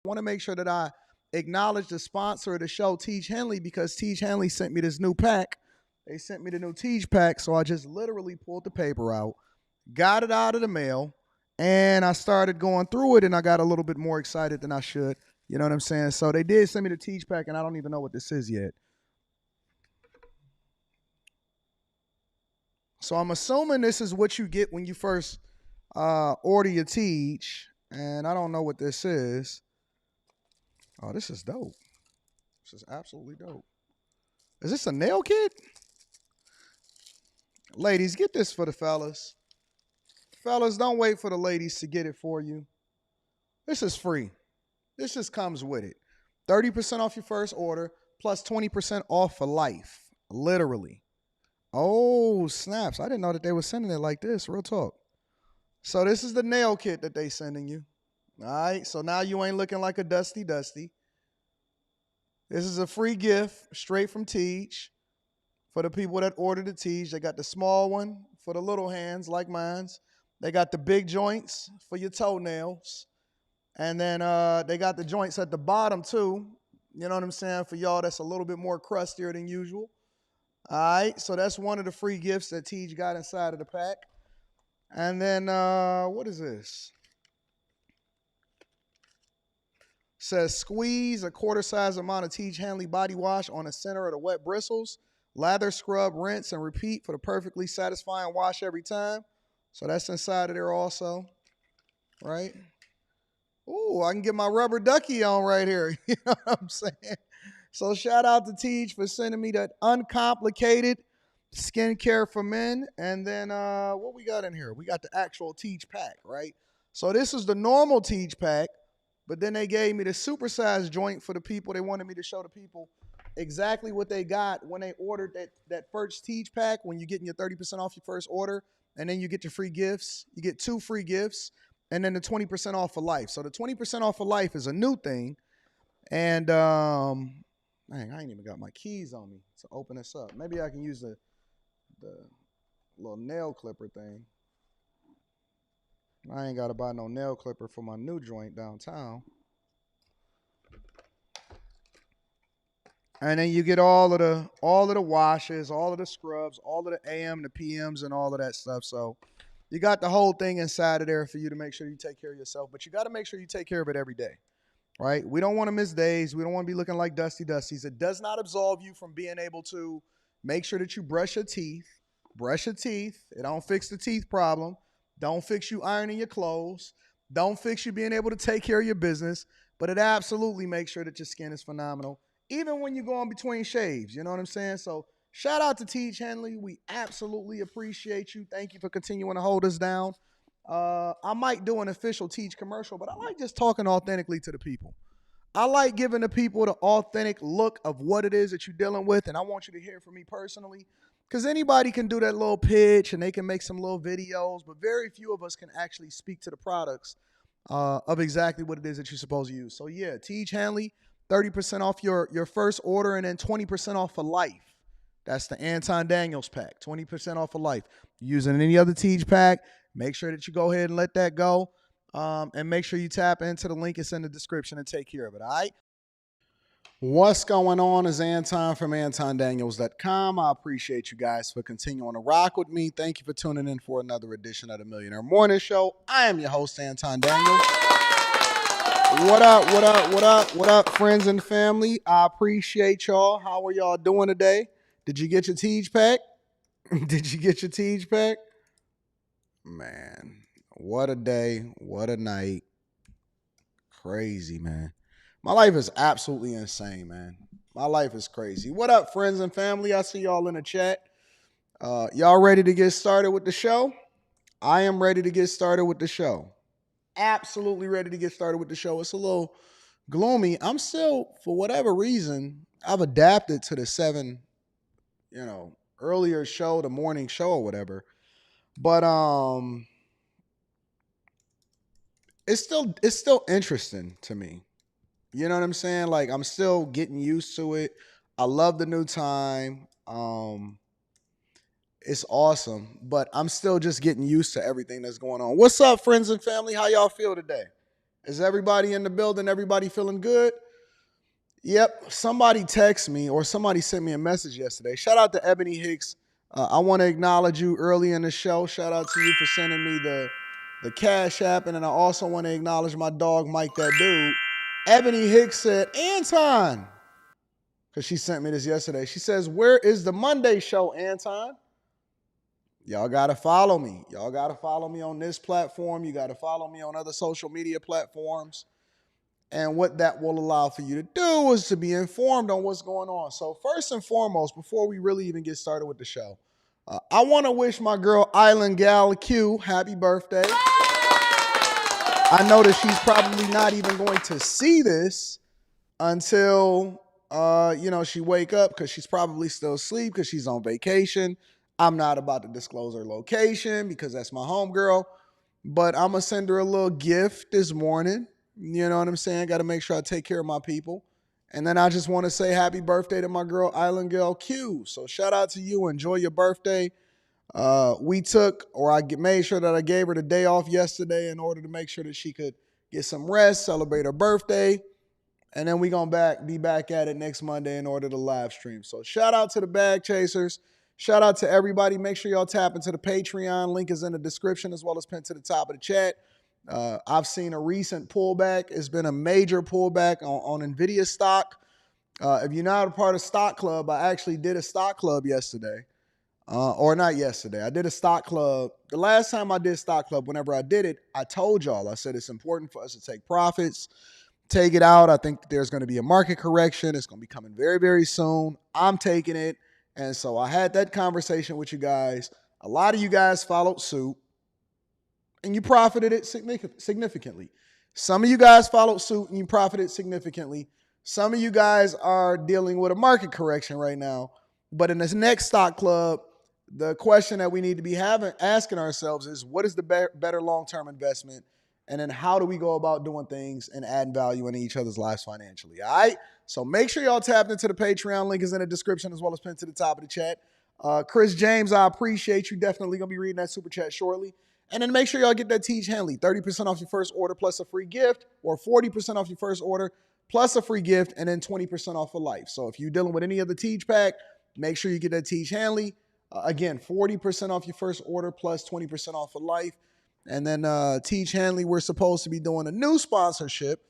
want to make sure that I acknowledge the sponsor of the show, Tiege Hanley, because Tiege Hanley sent me this new pack. They sent me the new Tiege pack, so I just literally pulled the paper out, got it out of the mail, and I started going through it, and I got a little bit more excited than I should. You know what I'm saying? So they did send me the Tiege pack, and I don't even know what this is yet. So I'm assuming this is what you get when you first order your Tiege, and I don't know what this is. Oh, this is dope. This is absolutely dope. Is this a nail kit? Ladies, get this for the fellas. Fellas, don't wait for the ladies to get it for you. This is free. This just comes with it. 30% off your first order, plus 20% off for life. Literally. Oh, snaps. I didn't know that they were sending it like this. Real talk. So this is the nail kit that they sending you. All right. So now you ain't looking like a dusty. This is a free gift straight from Tiege for the people that ordered the Tiege. They got the small one for the little hands like mine's. They got the big joints for your toenails. And then they got the joints at the bottom too. You know what I'm saying? For y'all that's a little bit more crustier than usual. All right, so that's one of the free gifts that Tiege got inside of the pack. And then, what is this? Says, squeeze a quarter-size amount of Tiege Hanley body wash on the center of the wet bristles. Lather, scrub, rinse, and repeat for the perfectly satisfying wash every time. So that's inside of there also, right? Ooh, I can get my rubber ducky on right here. You know what I'm saying? So shout out to Tiege for sending me that uncomplicated skincare for men. And then what we got in here? We got the actual Tiege pack, right? So this is the normal Tiege pack, but then they gave me the supersized joint for the people. They wanted me to show the people exactly what they got when they ordered that first Tiege pack, when you're getting your 30% off your first order, and then you get your free gifts. You get 2 free gifts, and then the 20% off for life. So the 20% off for life is a new thing. And man, I ain't even got my keys on me to open this up. Maybe I can use the little nail clipper thing. I ain't got to buy no nail clipper for my new joint downtown. And then you get all of the washes, all of the scrubs, all of the AM, the PMs, and all of that stuff. So you got the whole thing inside of there for you to make sure you take care of yourself. But you got to make sure you take care of it every day. Right? We don't want to miss days. We don't want to be looking like dusties. It does not absolve you from being able to make sure that you brush your teeth. Brush your teeth. It don't fix the teeth problem. Don't fix you ironing your clothes. Don't fix you being able to take care of your business. But it absolutely makes sure that your skin is phenomenal, even when you're going between shaves. You know what I'm saying? So shout out to Tiege Hanley. We absolutely appreciate you. Thank you for continuing to hold us down. I might do an official Tiege commercial, but I like just talking authentically to the people. I like giving the people the authentic look of what it is that you're dealing with, and I want you to hear from me personally, because anybody can do that little pitch and they can make some little videos, but very few of us can actually speak to the products of exactly what it is that you're supposed to use. So yeah, Tiege Hanley, 30% off your first order, and then 20% off for life. That's the Anton Daniels pack, 20% off for life. Using any other Tiege pack, make sure that you go ahead and let that go. And make sure you tap into the link it's in the description and take care of it, all right? What's going on is Anton from AntonDaniels.com. I appreciate you guys for continuing to rock with me. Thank you for tuning in for another edition of the Millionaire Morning Show. I am your host, Anton Daniels. What up, friends and family? I appreciate y'all. How are y'all doing today? Did you get your Tiege pack? Did you get your Tiege pack? Man, what a day. What a night. Crazy, man. My life is absolutely insane, man. My life is crazy. What up, friends and family? I see y'all in the chat. Y'all ready to get started with the show? I am ready to get started with the show. Absolutely ready to get started with the show. It's a little gloomy. I'm still, for whatever reason, I've adapted to the 7, earlier show, the morning show or whatever. But it's still interesting to me. You know what I'm saying? Like, I'm still getting used to it. I love the new time. It's awesome, but I'm still just getting used to everything that's going on. What's up, friends and family? How y'all feel today? Is everybody in the building? Everybody feeling good? Yep. Somebody text me or somebody sent me a message yesterday. Shout out to Ebony Hicks. I want to acknowledge you early in the show. Shout out to you for sending me the Cash App. And then I also want to acknowledge my dog, Mike, that dude. Ebony Hicks said, Anton, because she sent me this yesterday. She says, where is the Monday show, Anton? Y'all got to follow me. Y'all got to follow me on this platform. You got to follow me on other social media platforms. And what that will allow for you to do is to be informed on what's going on. So first and foremost, before we really even get started with the show, I want to wish my girl Island Gal Q happy birthday. I know that she's probably not even going to see this until she wake up, because she's probably still asleep because she's on vacation. I'm not about to disclose her location because that's my homegirl, but I'm gonna send her a little gift this morning. You know what I'm saying? Got to make sure I take care of my people. And then I just want to say happy birthday to my girl, Island Girl Q. So shout out to you. Enjoy your birthday. I made sure that I gave her the day off yesterday in order to make sure that she could get some rest, celebrate her birthday. And then we're going to be back at it next Monday in order to live stream. So shout out to the bag chasers. Shout out to everybody. Make sure y'all tap into the Patreon. Link is in the description as well as pinned to the top of the chat. I've seen a recent pullback. It's been a major pullback on NVIDIA stock. If you're not a part of Stock Club, I actually did a Stock Club yesterday. Or not yesterday. I did a Stock Club. The last time I did Stock Club, whenever I did it, I told y'all, I said it's important for us to take profits, take it out. I think there's going to be a market correction. It's going to be coming very, very soon. I'm taking it. And so I had that conversation with you guys. A lot of you guys followed suit. And you profited it significantly. Some of you guys followed suit and you profited significantly. Some of you guys are dealing with a market correction right now. But in this next Stock Club, the question that we need to be asking ourselves is, what is the better long-term investment? And then how do we go about doing things and adding value in each other's lives financially? All right? So make sure y'all tap into the Patreon. Link is in the description as well as pinned to the top of the chat. Chris James, I appreciate you. Definitely going to be reading that super chat shortly. And then make sure y'all get that Tiege Hanley, 30% off your first order plus a free gift, or 40% off your first order plus a free gift, and then 20% off for life. So if you're dealing with any of the Tiege pack, make sure you get that Tiege Hanley. Again, 40% off your first order plus 20% off for life. And then Tiege Hanley, we're supposed to be doing a new sponsorship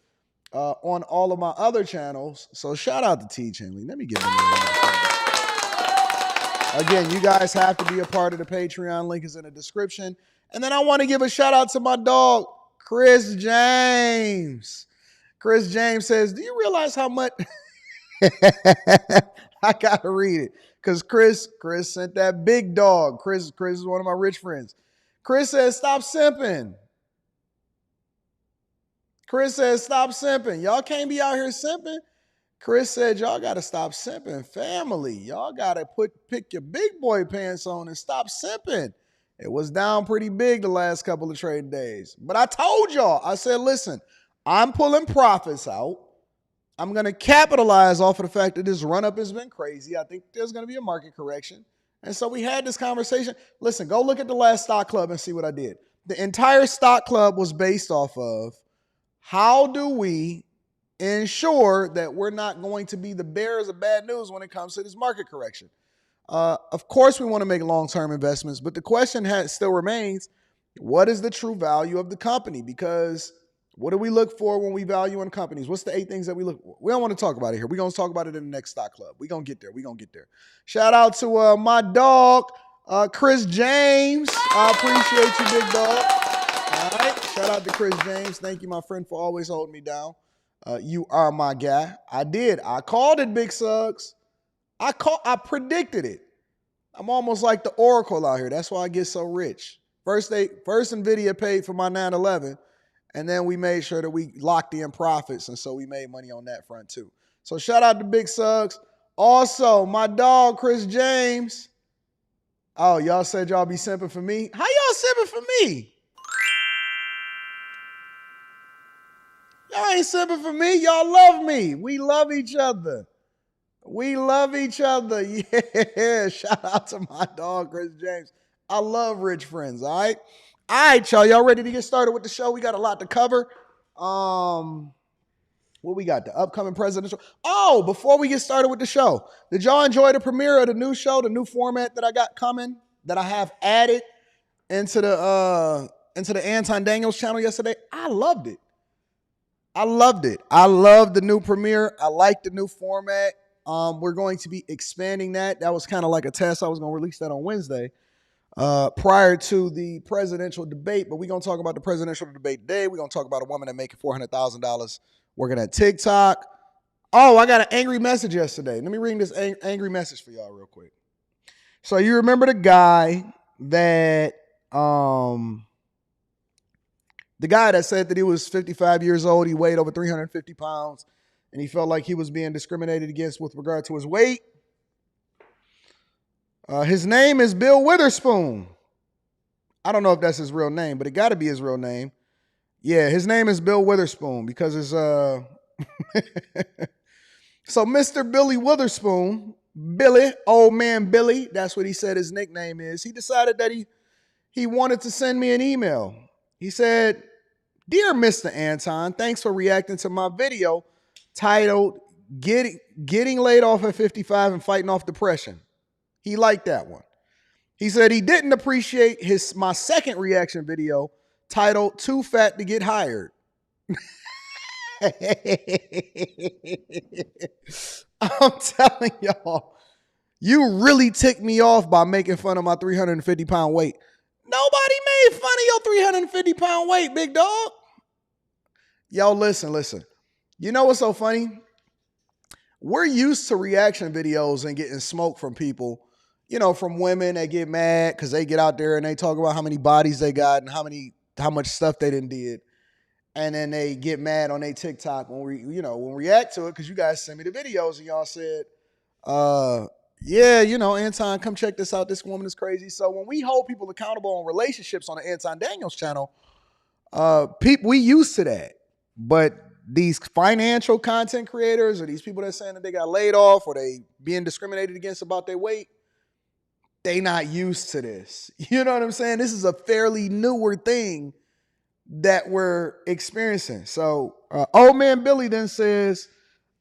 on all of my other channels. So shout out to Tiege Hanley. Let me give them a round of applause. Again, you guys have to be a part of the Patreon. Link is in the description. And then I want to give a shout out to my dog, Chris James. Chris James says, do you realize how much? I got to read it because Chris sent that big dog. Chris is one of my rich friends. Chris says, stop simping. Chris says, stop simping. Y'all can't be out here simping. Chris said, y'all got to stop simping. Family, y'all got to pick your big boy pants on and stop simping. It was down pretty big the last couple of trading days. But I told y'all, I said, listen, I'm pulling profits out. I'm going to capitalize off of the fact that this run-up has been crazy. I think there's going to be a market correction. And so we had this conversation. Listen, go look at the last Stock Club and see what I did. The entire Stock Club was based off of how do we ensure that we're not going to be the bearers of bad news when it comes to this market correction. Of course, we want to make long-term investments, but the question still remains, what is the true value of the company? Because what do we look for when we value in companies? What's the 8 things that we look for? We don't want to talk about it here. We're going to talk about it in the next Stock Club. We're going to get there. Shout out to my dog, Chris James. I appreciate you, big dog. All right. Shout out to Chris James. Thank you, my friend, for always holding me down. You are my guy. I did. I called it, Big Suggs. I predicted it. I'm almost like the Oracle out here. That's why I get so rich. First NVIDIA paid for my 911, and then we made sure that we locked in profits, and so we made money on that front too. So shout out to Big Suggs. Also, my dog, Chris James. Oh, y'all said y'all be simping for me? How y'all simping for me? Y'all ain't simping for me. Y'all love me. We love each other. Yeah. Shout out to my dog, Chris James. I love rich friends, all right? All right, y'all. Y'all ready to get started with the show? We got a lot to cover. What we got? The upcoming presidential. Oh, before we get started with the show, did y'all enjoy the premiere of the new show, the new format that I got coming, that I have added into the Anton Daniels channel yesterday? I loved it. I loved it. I loved the new premiere. I like the new format. We're going to be expanding that. That was kind of like a test. I was going to release that on Wednesday, prior to the presidential debate. But we're going to talk about the presidential debate today. We're going to talk about a woman that making $400,000 working at TikTok. Oh, I got an angry message yesterday. Let me read this angry message for y'all real quick. So you remember the guy that said that he was 55 years old, he weighed over 350 pounds, and he felt like he was being discriminated against with regard to his weight? His name is Bill Witherspoon. I don't know if that's his real name, but it got to be his real name. Yeah, his name is Bill Witherspoon because it's so Mr. Billy Witherspoon, Billy, old man Billy, that's what he said his nickname is. He decided that he wanted to send me an email. He said, "Dear Mr. Anton, thanks for reacting to my video titled Getting Laid Off at 55 and Fighting Off Depression." He liked that one. He said he didn't appreciate my second reaction video titled Too Fat to Get Hired. I'm telling y'all, you really ticked me off by making fun of my 350-pound weight. Nobody made fun of your 350-pound weight, big dog. Yo, listen. You know what's so funny? We're used to reaction videos and getting smoke from people, from women that get mad because they get out there and they talk about how many bodies they got and how much stuff they done did. And then they get mad on their TikTok when we react to it, because you guys send me the videos and y'all said, Anton, come check this out. This woman is crazy. So when we hold people accountable on relationships on the Anton Daniels channel, we used to that. But these financial content creators or these people that are saying that they got laid off or they being discriminated against about their weight, they not used to this. You know what I'm saying? This is a fairly newer thing that we're experiencing. So old man Billy then says,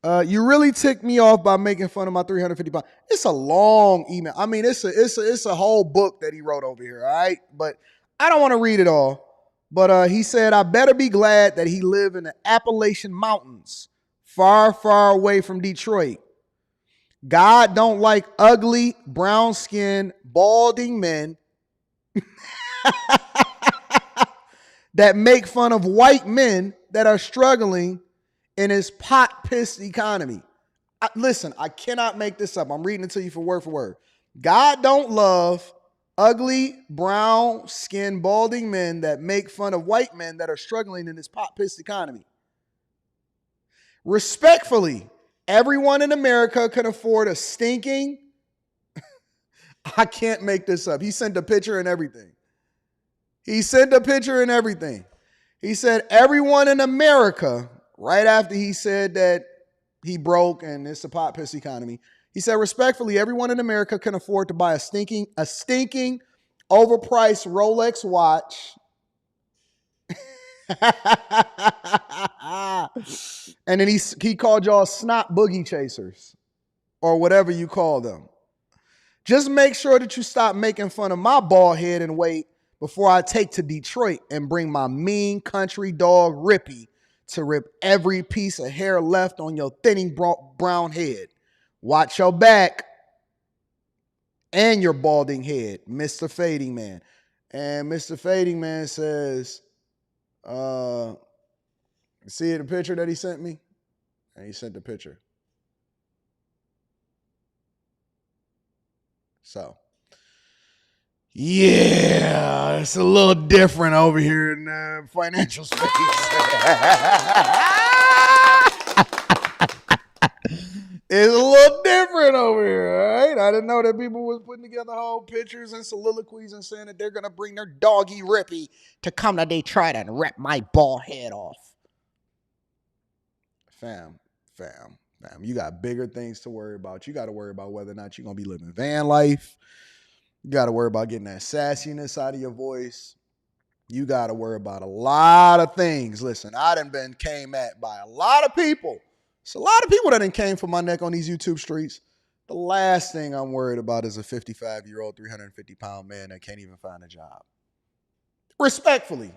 you really ticked me off by making fun of my 350 pounds. It's a long email. I mean, it's a whole book that he wrote over here, all right? But I don't want to read it all. But he said, I better be glad that he lived in the Appalachian Mountains, far, far away from Detroit. God don't like ugly, brown-skinned, balding men that make fun of white men that are struggling in his pot-pissed economy. Listen, I cannot make this up. I'm reading it to you for word. God don't love ugly, brown-skinned, balding men that make fun of white men that are struggling in this pot-pissed economy. Respectfully, everyone in America can afford a stinking, I can't make this up. He sent a picture and everything. He said everyone in America, right after he said that he broke and it's a pot piss economy, he said, respectfully, everyone in America can afford to buy a stinking, overpriced Rolex watch. And then he called y'all snot boogie chasers or whatever you call them. Just make sure that you stop making fun of my bald head and weight before I take to Detroit and bring my mean country dog Rippy to rip every piece of hair left on your thinning brown head. Watch your back and your balding head, Mr. Fading Man. And Mr. Fading Man says, see the picture that he sent me? And he sent the picture. So, yeah, it's a little different over here in the financial space. It's a little different over here, all right? I didn't know that people was putting together whole pictures and soliloquies and saying that they're going to bring their doggy Rippy to come to Detroit and rip my bald head off. Fam, you got bigger things to worry about. You got to worry about whether or not you're going to be living van life. You got to worry about getting that sassiness out of your voice. You got to worry about a lot of things. Listen, I done been came at by a lot of people. It's a lot of people that done came for my neck on these YouTube streets. The last thing I'm worried about is a 55-year-old, 350-pound man that can't even find a job. Respectfully.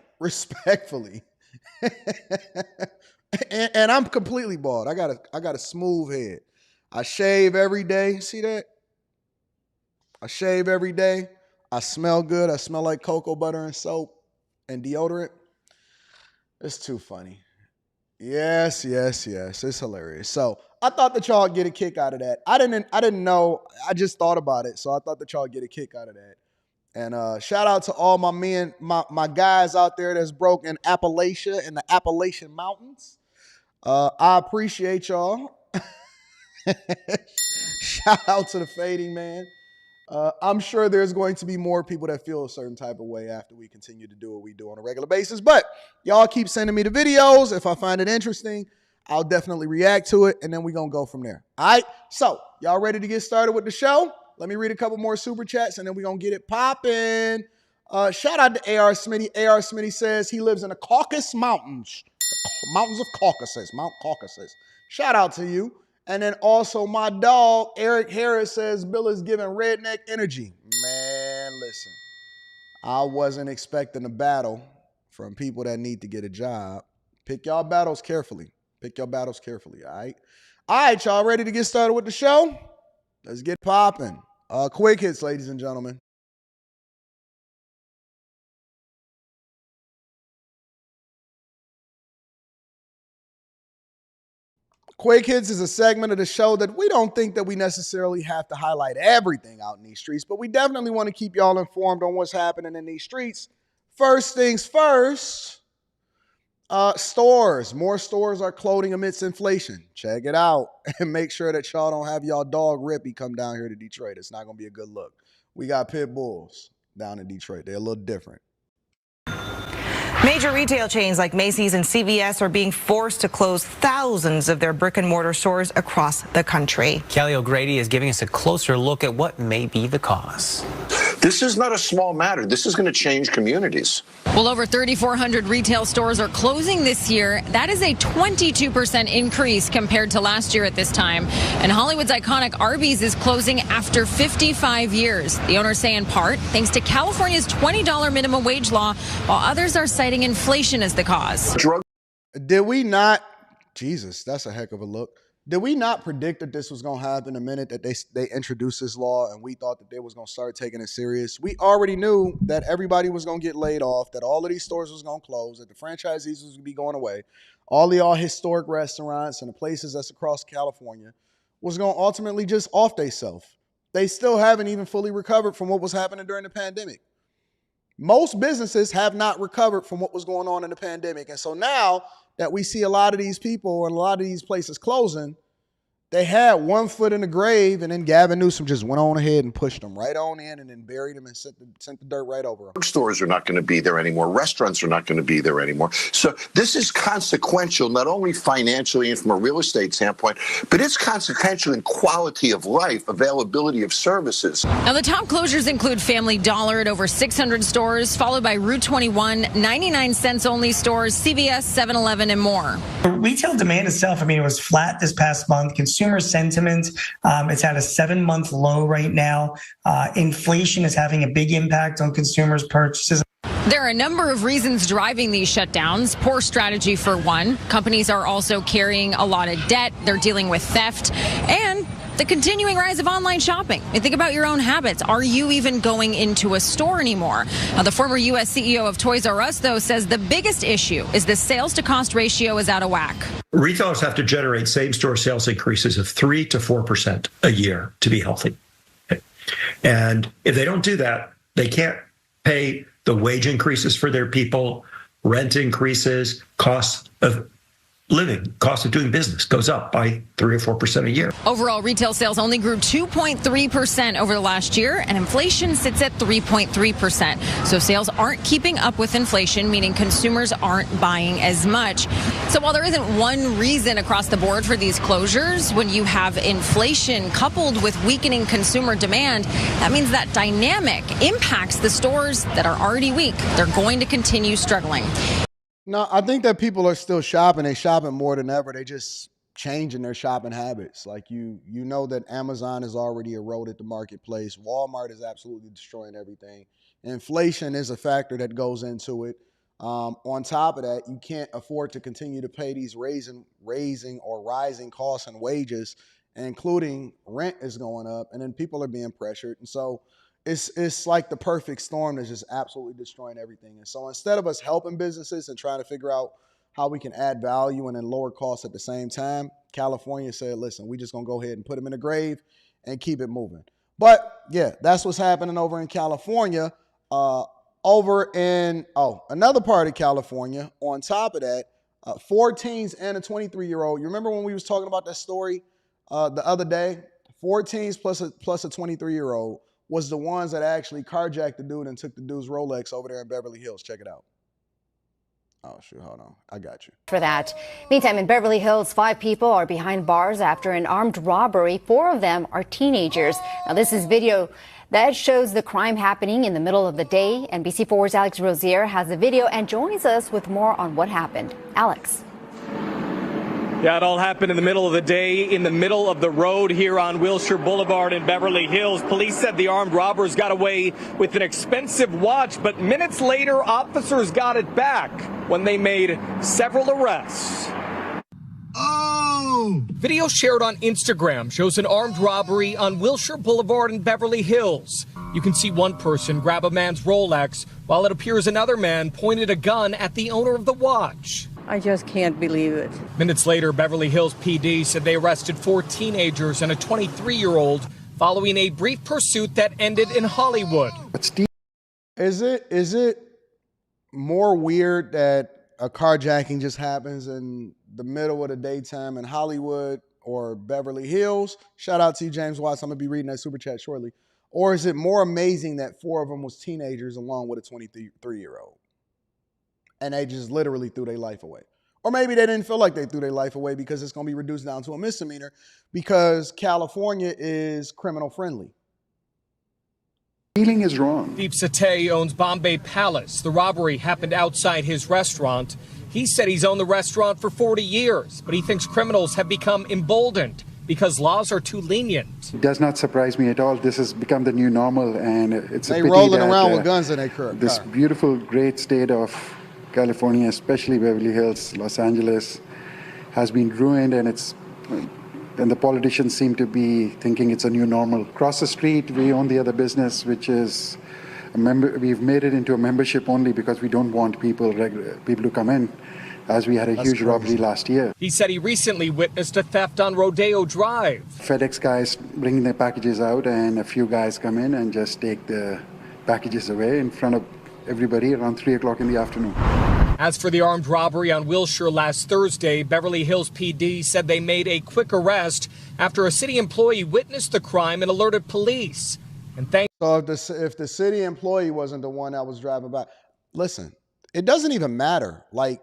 and I'm completely bald. I got a smooth head. I shave every day. See that? I shave every day. I smell good. I smell like cocoa butter and soap and deodorant. It's too funny. Yes. It's hilarious. So I thought that y'all get a kick out of that. I didn't know. I just thought about it. So I thought that y'all get a kick out of that. And shout out to all my men, my guys out there that's broke in Appalachia and the Appalachian Mountains. I appreciate y'all. Shout out to the Fading Man. I'm sure there's going to be more people that feel a certain type of way after we continue to do what we do on a regular basis. But y'all keep sending me the videos. If I find it interesting, I'll definitely react to it, and then we're going to go from there. All right? So y'all ready to get started with the show? Let me read a couple more super chats, and then we're going to get it popping. Shout out to A.R. Smitty. A.R. Smitty says he lives in the Caucasus Mountains. The mountains of Caucasus. Mount Caucasus. Shout out to you. And then also my dog, Eric Harris, says Bill is giving redneck energy. Man, listen. I wasn't expecting a battle from people that need to get a job. Pick y'all battles carefully. All right? All right, y'all ready to get started with the show? Let's get popping. Quick hits, ladies and gentlemen. Quick Hits is a segment of the show that we don't think that we necessarily have to highlight everything out in these streets, but we definitely want to keep y'all informed on what's happening in these streets. First things first, stores. More stores are closing amidst inflation. Check it out and make sure that y'all don't have y'all dog Rippy come down here to Detroit. It's not going to be a good look. We got pit bulls down in Detroit. They're a little different. Major retail chains like Macy's and CVS are being forced to close thousands of their brick and mortar stores across the country. Kelly O'Grady is giving us a closer look at what may be the cause. This is not a small matter. This is going to change communities. Well, over 3,400 retail stores are closing this year. That is a 22% increase compared to last year at this time. And Hollywood's iconic Arby's is closing after 55 years. The owners say in part thanks to California's $20 minimum wage law, while others are citing inflation as the cause. Did we not? Jesus, that's a heck of a look. Did we not predict that this was going to happen the minute that they introduced this law, and we thought that they was going to start taking it serious? We already knew that everybody was going to get laid off, that all of these stores was going to close, that the franchisees was going to be going away. All historic restaurants and the places that's across California was going to ultimately just off theyself. They still haven't even fully recovered from what was happening during the pandemic. Most businesses have not recovered from what was going on in the pandemic. And so now that we see a lot of these people and a lot of these places closing, they had one foot in the grave, and then Gavin Newsom just went on ahead and pushed them right on in and then buried them and sent the dirt right over them. Stores are not going to be there anymore. Restaurants are not going to be there anymore. So this is consequential, not only financially and from a real estate standpoint, but it's consequential in quality of life, availability of services. Now, the top closures include Family Dollar at over 600 stores, followed by Route 21, 99 cents only stores, CVS, 7-Eleven, and more. Retail demand itself, it was flat this past month. Consumer sentiment, it's at a 7-month low right now. Inflation is having a big impact on consumers' purchases. There are a number of reasons driving these shutdowns. Poor strategy for one. Companies are also carrying a lot of debt. They're dealing with theft and the continuing rise of online shopping. And think about your own habits. Are you even going into a store anymore? Now, the former U.S. CEO of Toys R Us, though, says the biggest issue is the sales to cost ratio is out of whack. Retailers have to generate same-store sales increases of 3 to 4% a year to be healthy. And if they don't do that, they can't pay the wage increases for their people, rent increases, costs of living, cost of doing business goes up by 3 or 4% a year. Overall, retail sales only grew 2.3% over the last year, and inflation sits at 3.3%. So sales aren't keeping up with inflation, meaning consumers aren't buying as much. So while there isn't one reason across the board for these closures, when you have inflation coupled with weakening consumer demand, that means that dynamic impacts the stores that are already weak. They're going to continue struggling. No, I think that people are still shopping. They're shopping more than ever. They just changing their shopping habits. Like you know that Amazon has already eroded the marketplace. Walmart is absolutely destroying everything. Inflation is a factor that goes into it. On top of that, you can't afford to continue to pay these rising costs and wages, including rent is going up, and then people are being pressured. And so it's like the perfect storm that's just absolutely destroying everything. And so instead of us helping businesses and trying to figure out how we can add value and then lower costs at the same time, California said, listen, we just going to go ahead and put them in the grave and keep it moving. But yeah, that's what's happening over in California. Over in, another part of California, on top of that, 4 teens and a 23-year-old. You remember when we was talking about that story the other day? 4 teens plus a 23-year-old was the ones that actually carjacked the dude and took the dude's Rolex over there in Beverly Hills. Check it out. Oh, shoot, hold on. I got you. For that. Meantime, in Beverly Hills, 5 people are behind bars after an armed robbery. 4 of them are teenagers. Now, this is video that shows the crime happening in the middle of the day. NBC4's Alex Rozier has the video and joins us with more on what happened. Alex. Yeah, it all happened in the middle of the day, in the middle of the road here on Wilshire Boulevard in Beverly Hills. Police said the armed robbers got away with an expensive watch, but minutes later, officers got it back when they made several arrests. Video shared on Instagram shows an armed robbery on Wilshire Boulevard in Beverly Hills. You can see one person grab a man's Rolex, while it appears another man pointed a gun at the owner of the watch. I just can't believe it. Minutes later, Beverly Hills PD said they arrested 4 teenagers and a 23-year-old following a brief pursuit that ended in Hollywood. Is it more weird that a carjacking just happens in the middle of the daytime in Hollywood or Beverly Hills? Shout out to you, James Watts. I'm going to be reading that super chat shortly. Or is it more amazing that 4 of them was teenagers along with a 23-year-old? And they just literally threw their life away. Or maybe they didn't feel like they threw their life away because it's going to be reduced down to a misdemeanor because California is criminal friendly. Feeling is wrong. Deep Satay owns Bombay Palace. The robbery happened outside his restaurant. He said he's owned the restaurant for 40 years, but he thinks criminals have become emboldened because laws are too lenient. It does not surprise me at all. This has become the new normal, and it's a pity rolling that, around with guns in their car. This beautiful, great state of California, especially Beverly Hills, Los Angeles, has been ruined, and the politicians seem to be thinking it's a new normal. Across the street, we own the other business, which is we've made it into a membership only because we don't want people to come in, as we had a huge robbery last year. He said he recently witnessed a theft on Rodeo Drive. FedEx guys bringing their packages out, and a few guys come in and just take the packages away in front of everybody around 3 o'clock in the afternoon. As for the armed robbery on Wilshire last Thursday, Beverly Hills PD said they made a quick arrest after a city employee witnessed the crime and alerted police. So if the city employee wasn't the one that was driving by, listen, it doesn't even matter. Like,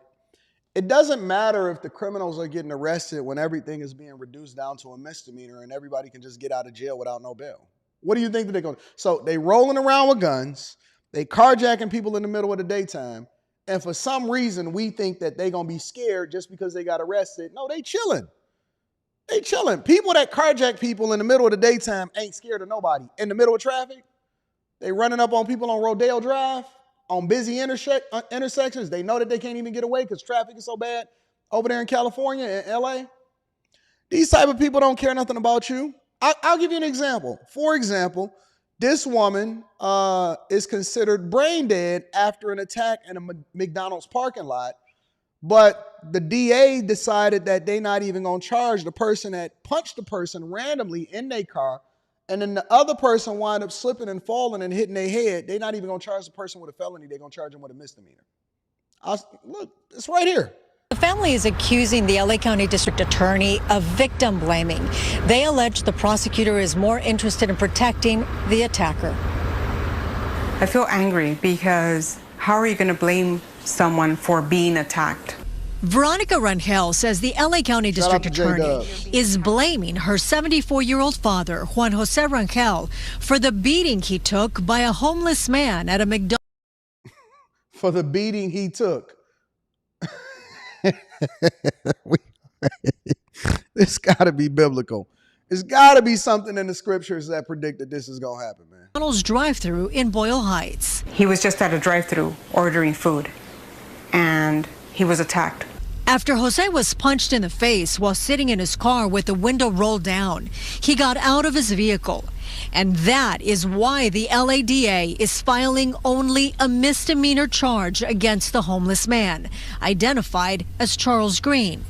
it doesn't matter if the criminals are getting arrested when everything is being reduced down to a misdemeanor and everybody can just get out of jail without no bail. What do you think that they're going to do? So they rolling around with guns. They carjacking people in the middle of the daytime. And for some reason, we think that they're going to be scared just because they got arrested. No, they chilling. They chilling. People that carjack people in the middle of the daytime ain't scared of nobody. In the middle of traffic, they running up on people on Rodeo Drive, on busy intersections. They know that they can't even get away because traffic is so bad over there in California and LA. These type of people don't care nothing about you. I'll give you an example. For example, this woman is considered brain dead after an attack in a McDonald's parking lot. But the DA decided that they're not even going to charge the person that punched the person randomly in their car. And then the other person wind up slipping and falling and hitting their head. They're not even going to charge the person with a felony. They're going to charge them with a misdemeanor. Look, it's right here. The family is accusing the LA County District Attorney of victim blaming. They allege the prosecutor is more interested in protecting the attacker. I feel angry because how are you going to blame someone for being attacked? Veronica Rangel says the LA County District Attorney is blaming her 74-year-old father, Juan Jose Rangel, for the beating he took by a homeless man at a McDonald's. For the beating he took. It's got to be biblical. It's got to be something in the scriptures that predict that this is going to happen, man. McDonald's drive-thru in Boyle Heights. He was just at a drive-thru ordering food, and he was attacked. After Jose was punched in the face while sitting in his car with the window rolled down, he got out of his vehicle. And that is why the LADA is filing only a misdemeanor charge against the homeless man, identified as Charles Green.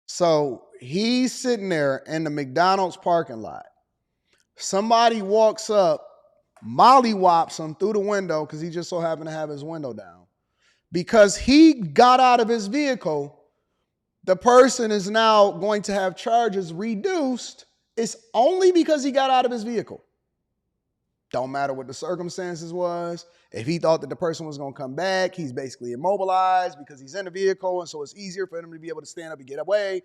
So he's sitting there in the McDonald's parking lot. Somebody walks up, mollywops him through the window because he just so happened to have his window down. Because he got out of his vehicle, the person is now going to have charges reduced. It's only because he got out of his vehicle. Don't matter what the circumstances was. If he thought that the person was going to come back, he's basically immobilized because he's in the vehicle, and so it's easier for him to be able to stand up and get away.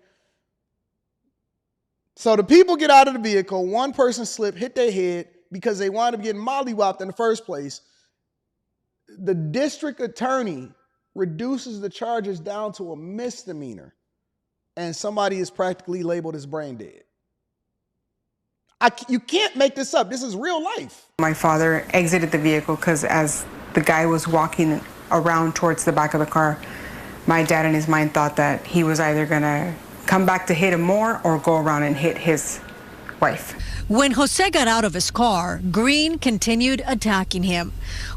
So the people get out of the vehicle. One person slipped, hit their head because they wound up getting mollywopped in the first place. The district attorney reduces the charges down to a misdemeanor, and somebody is practically labeled as brain dead. You can't make this up. This is real life. My father exited the vehicle because as the guy was walking around towards the back of the car, my dad in his mind thought that he was either going to come back to hit him more or go around and hit his wife. When Jose got out of his car, Green continued attacking him.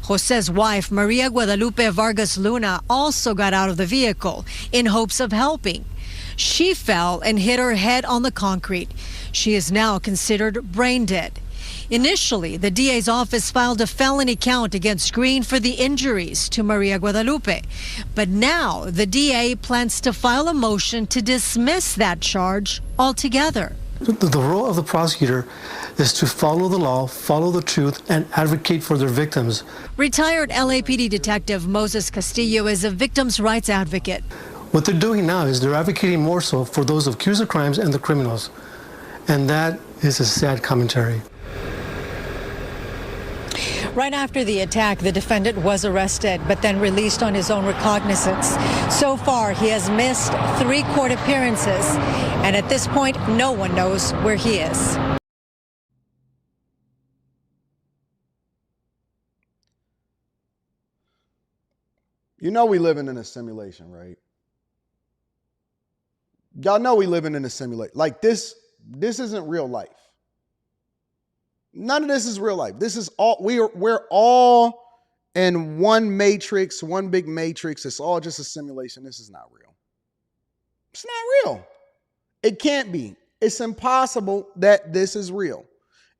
Jose's wife, Maria Guadalupe Vargas Luna, also got out of the vehicle in hopes of helping. She fell and hit her head on the concrete. She is now considered brain dead. Initially, the DA's office filed a felony count against Green for the injuries to Maria Guadalupe. But now the DA plans to file a motion to dismiss that charge altogether. The role of the prosecutor is to follow the law, follow the truth, and advocate for their victims. Retired LAPD detective Moses Castillo is a victims' rights advocate. What they're doing now is they're advocating more so for those accused of crimes and the criminals. And that is a sad commentary. Right after the attack, the defendant was arrested, but then released on his own recognizance. So far, he has missed 3 court appearances, and at this point, no one knows where he is. You know we living in a simulation, right? Y'all know we living in a simulation. Like this isn't real life. None of this is real life. This is all we're all in one matrix, one big matrix. It's all just a simulation. This is not real. It's not real. It can't be. It's impossible that this is real.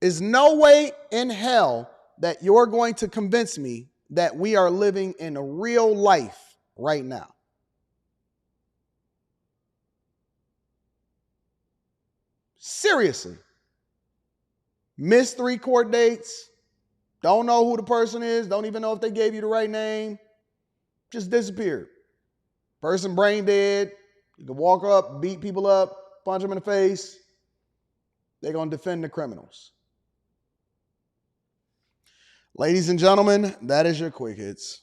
There's no way in hell that you're going to convince me that we are living in a real life right now. Seriously. Missed 3 court dates. Don't know who the person is. Don't even know if they gave you the right name. Just disappeared. Person brain dead. You can walk up, beat people up, punch them in the face. They're going to defend the criminals. Ladies and gentlemen, that is your quick hits.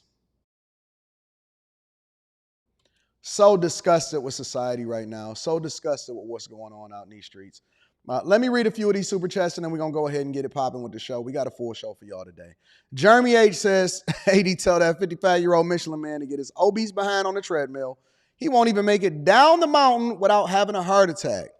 So disgusted with society right now. So disgusted with what's going on out in these streets. Let me read a few of these super chats and then we're going to go ahead and get it popping with the show. We got a full show for y'all today. Jeremy H. says, AD, tell that 55-year-old Michelin man to get his obese behind on the treadmill. He won't even make it down the mountain without having a heart attack.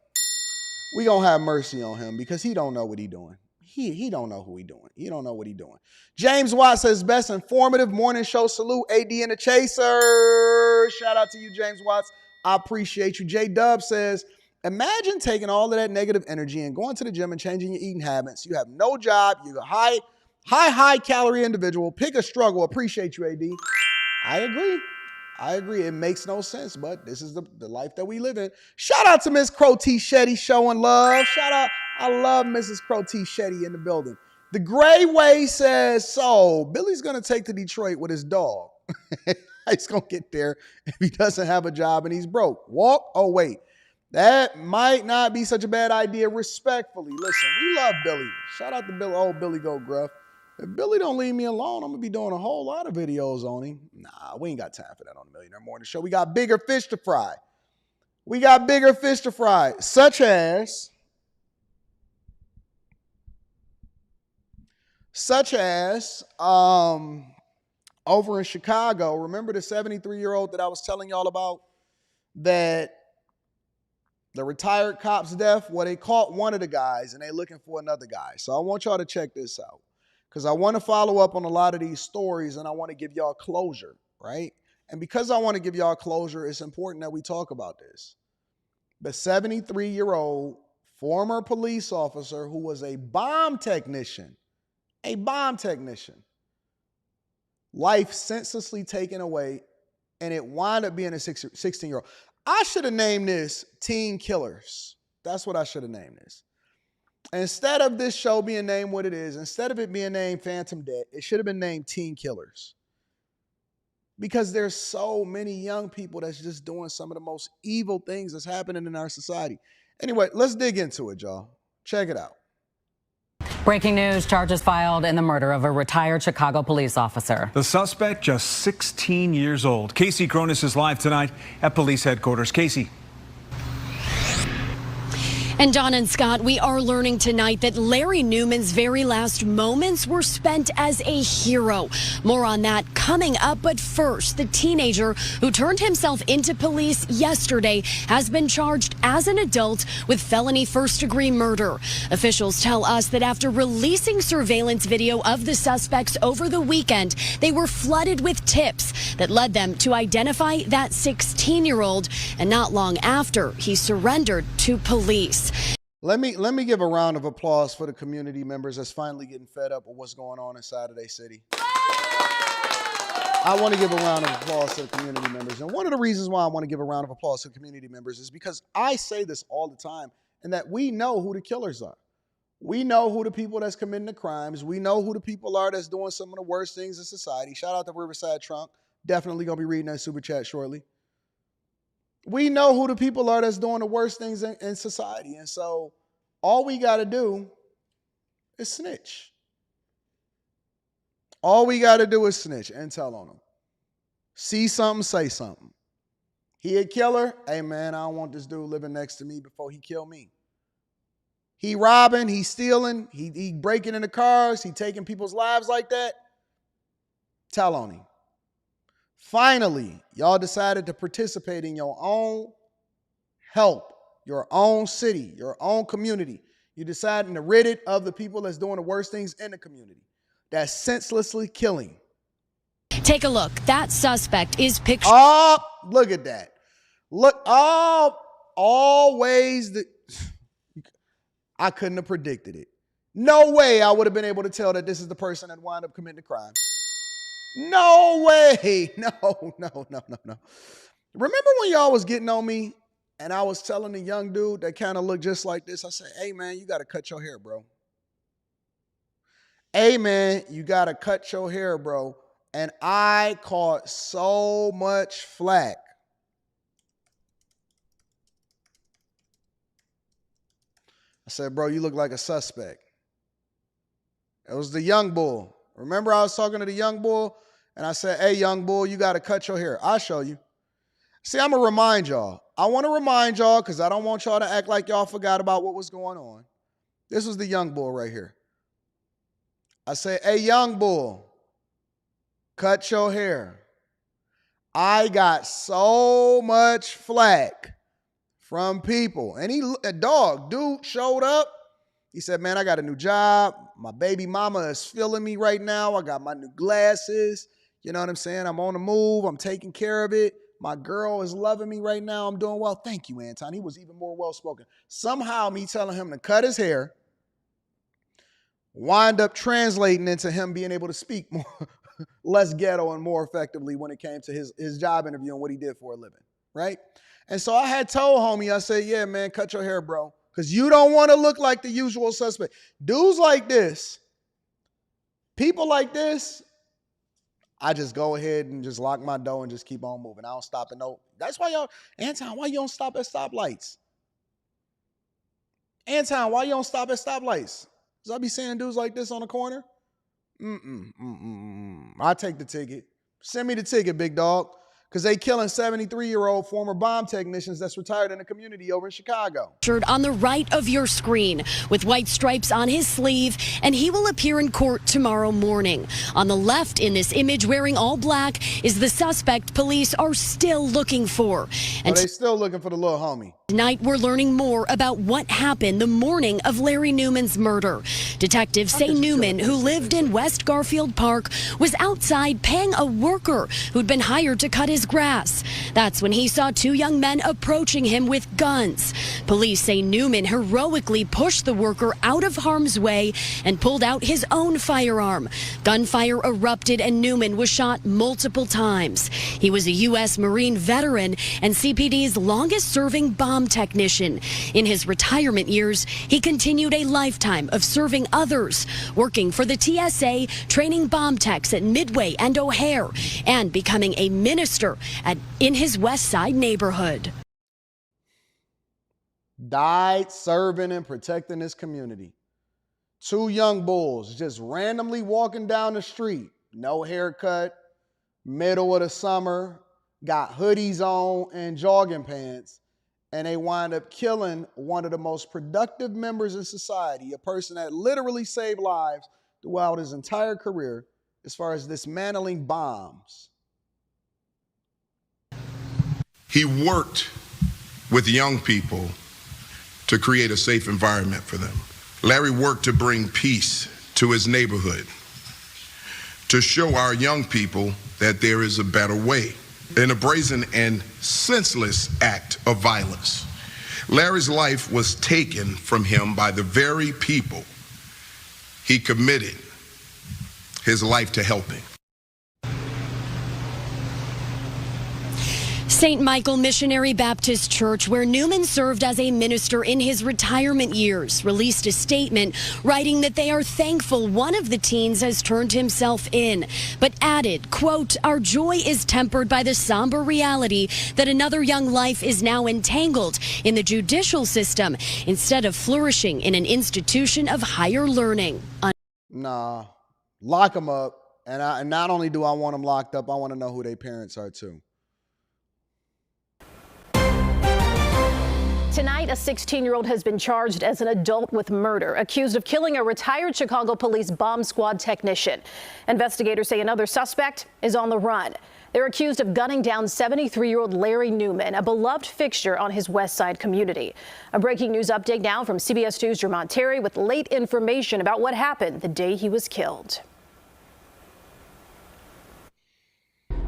We going to have mercy on him because he don't know what he doing. He don't know who he doing. He don't know what he doing. James Watt says, best informative morning show. Salute, AD and the Chaser. Shout out to you, James Watts. I appreciate you. J Dub says, imagine taking all of that negative energy and going to the gym and changing your eating habits. You have no job. You're a high calorie individual. Pick a struggle. Appreciate you, AD. I agree. I agree. It makes no sense, but this is the life that we live in. Shout out to Miss Crow T. Shetty showing love. Shout out. I love Mrs. Crow T. Shetty in the building. The Gray Way says, so Billy's going to take to Detroit with his dog. He's going to get there if he doesn't have a job and he's broke. Walk? Oh, wait. That might not be such a bad idea, respectfully. Listen, we love Billy. Shout out to Billy, old Billy Goat Gruff. If Billy don't leave me alone, I'm going to be doing a whole lot of videos on him. Nah, we ain't got time for that on the Millionaire Morning Show. We got bigger fish to fry. Such as over in Chicago. Remember the 73-year-old that I was telling y'all about, that the retired cop's death? Well, they caught one of the guys and they're looking for another guy. So I want y'all to check this out, because I want to follow up on a lot of these stories and I want to give y'all closure, right? And because I want to give y'all closure, it's important that we talk about this. The 73-year-old former police officer who was a bomb technician, life senselessly taken away, and it wound up being a 16-year-old. I should have named this Teen Killers. That's what I should have named this. Instead of this show being named what it is, instead of it being named Phantom Debt, it should have been named Teen Killers. Because there's so many young people that's just doing some of the most evil things that's happening in our society. Anyway, let's dig into it, y'all. Check it out. Breaking news, charges filed in the murder of a retired Chicago police officer. The suspect, just 16 years old. Casey Cronus is live tonight at police headquarters. Casey. And John and Scott, we are learning tonight that Larry Newman's very last moments were spent as a hero. More on that coming up. But first, the teenager who turned himself into police yesterday has been charged as an adult with felony first-degree murder. Officials tell us that after releasing surveillance video of the suspects over the weekend, they were flooded with tips that led them to identify that 16-year-old. And not long after, he surrendered to police. Let me give a round of applause for the community members that's finally getting fed up with what's going on inside of their city. I want to give a round of applause to the community members. And one of the reasons why I want to give a round of applause to the community members is because I say this all the time, and that we know who the killers are. We know who the people that's committing the crimes. We know who the people are that's doing some of the worst things in society. Shout out to Riverside Trunk. Definitely going to be reading that super chat shortly. We know who the people are that's doing the worst things in society. And so all we got to do is snitch. All we got to do is snitch and tell on them. See something, say something. He a killer? Hey, man, I don't want this dude living next to me before he kill me. He robbing, he stealing, he breaking into cars, he taking people's lives like that. Tell on him. Finally, y'all decided to participate in your own help, your own city, your own community. You decided to rid it of the people that's doing the worst things in the community. That's senselessly killing. Take a look. That suspect is pictured. Oh, look at that. Look, always I couldn't have predicted it. No way I would have been able to tell that this is the person that wound up committing the crime. No way. No. Remember when y'all was getting on me and I was telling the young dude that kind of looked just like this? I said, hey, man, you got to cut your hair, bro. Hey, man, you got to cut your hair, bro. And I caught so much flack. I said, bro, you look like a suspect. It was the young bull. Remember I was talking to the young bull? And I said, hey, young bull, you got to cut your hair. I'll show you. See, I'm going to remind y'all. I want to remind y'all because I don't want y'all to act like y'all forgot about what was going on. This was the young bull right here. I said, hey, young bull, cut your hair. I got so much flack from people. And dude showed up. He said, man, I got a new job. My baby mama is feeling me right now. I got my new glasses. You know what I'm saying? I'm on the move. I'm taking care of it. My girl is loving me right now. I'm doing well. Thank you, Anton. He was even more well-spoken. Somehow me telling him to cut his hair wind up translating into him being able to speak less ghetto and more effectively when it came to his job interview and what he did for a living, right? And so I had told homie, I said, yeah, man, cut your hair, bro, because you don't want to look like the usual suspect. Dudes like this, people like this, I just go ahead and just lock my door and just keep on moving. I don't stop at no. That's why y'all, Anton, why you don't stop at stoplights? Anton, why you don't stop at stoplights? Because I be seeing dudes like this on the corner. I take the ticket. Send me the ticket, big dog. Because they killing 73-year-old former bomb technicians that's retired in the community over in Chicago. On the right of your screen with white stripes on his sleeve, and he will appear in court tomorrow morning. On the left in this image wearing all black is the suspect police are still looking for. And they still looking for the little homie. Tonight, we're learning more about what happened the morning of Larry Newman's murder. Detectives say Newman, who lived in West Garfield Park, was outside paying a worker who'd been hired to cut his grass. That's when he saw two young men approaching him with guns. Police say Newman heroically pushed the worker out of harm's way and pulled out his own firearm. Gunfire erupted and Newman was shot multiple times. He was a U.S. Marine veteran and CPD's longest-serving bomb technician. In his retirement years, he continued a lifetime of serving others, working for the TSA, training bomb techs at Midway and O'Hare, and becoming a minister in his West Side neighborhood. Died serving and protecting his community. Two young bulls just randomly walking down the street, no haircut, middle of the summer, got hoodies on and jogging pants, and they wind up killing one of the most productive members in society, a person that literally saved lives throughout his entire career as far as dismantling bombs. He worked with young people to create a safe environment for them. Larry worked to bring peace to his neighborhood, to show our young people that there is a better way. In a brazen and senseless act of violence, Larry's life was taken from him by the very people he committed his life to helping. St. Michael Missionary Baptist Church, where Newman served as a minister in his retirement years, released a statement writing that they are thankful one of the teens has turned himself in, but added, quote, "Our joy is tempered by the somber reality that another young life is now entangled in the judicial system instead of flourishing in an institution of higher learning." Nah, lock them up. And not only do I want them locked up, I want to know who their parents are too. Tonight, a 16-year-old has been charged as an adult with murder, accused of killing a retired Chicago police bomb squad technician. Investigators say another suspect is on the run. They're accused of gunning down 73-year-old Larry Newman, a beloved fixture on his West Side community. A breaking news update now from CBS 2's Jermont Terry with late information about what happened the day he was killed.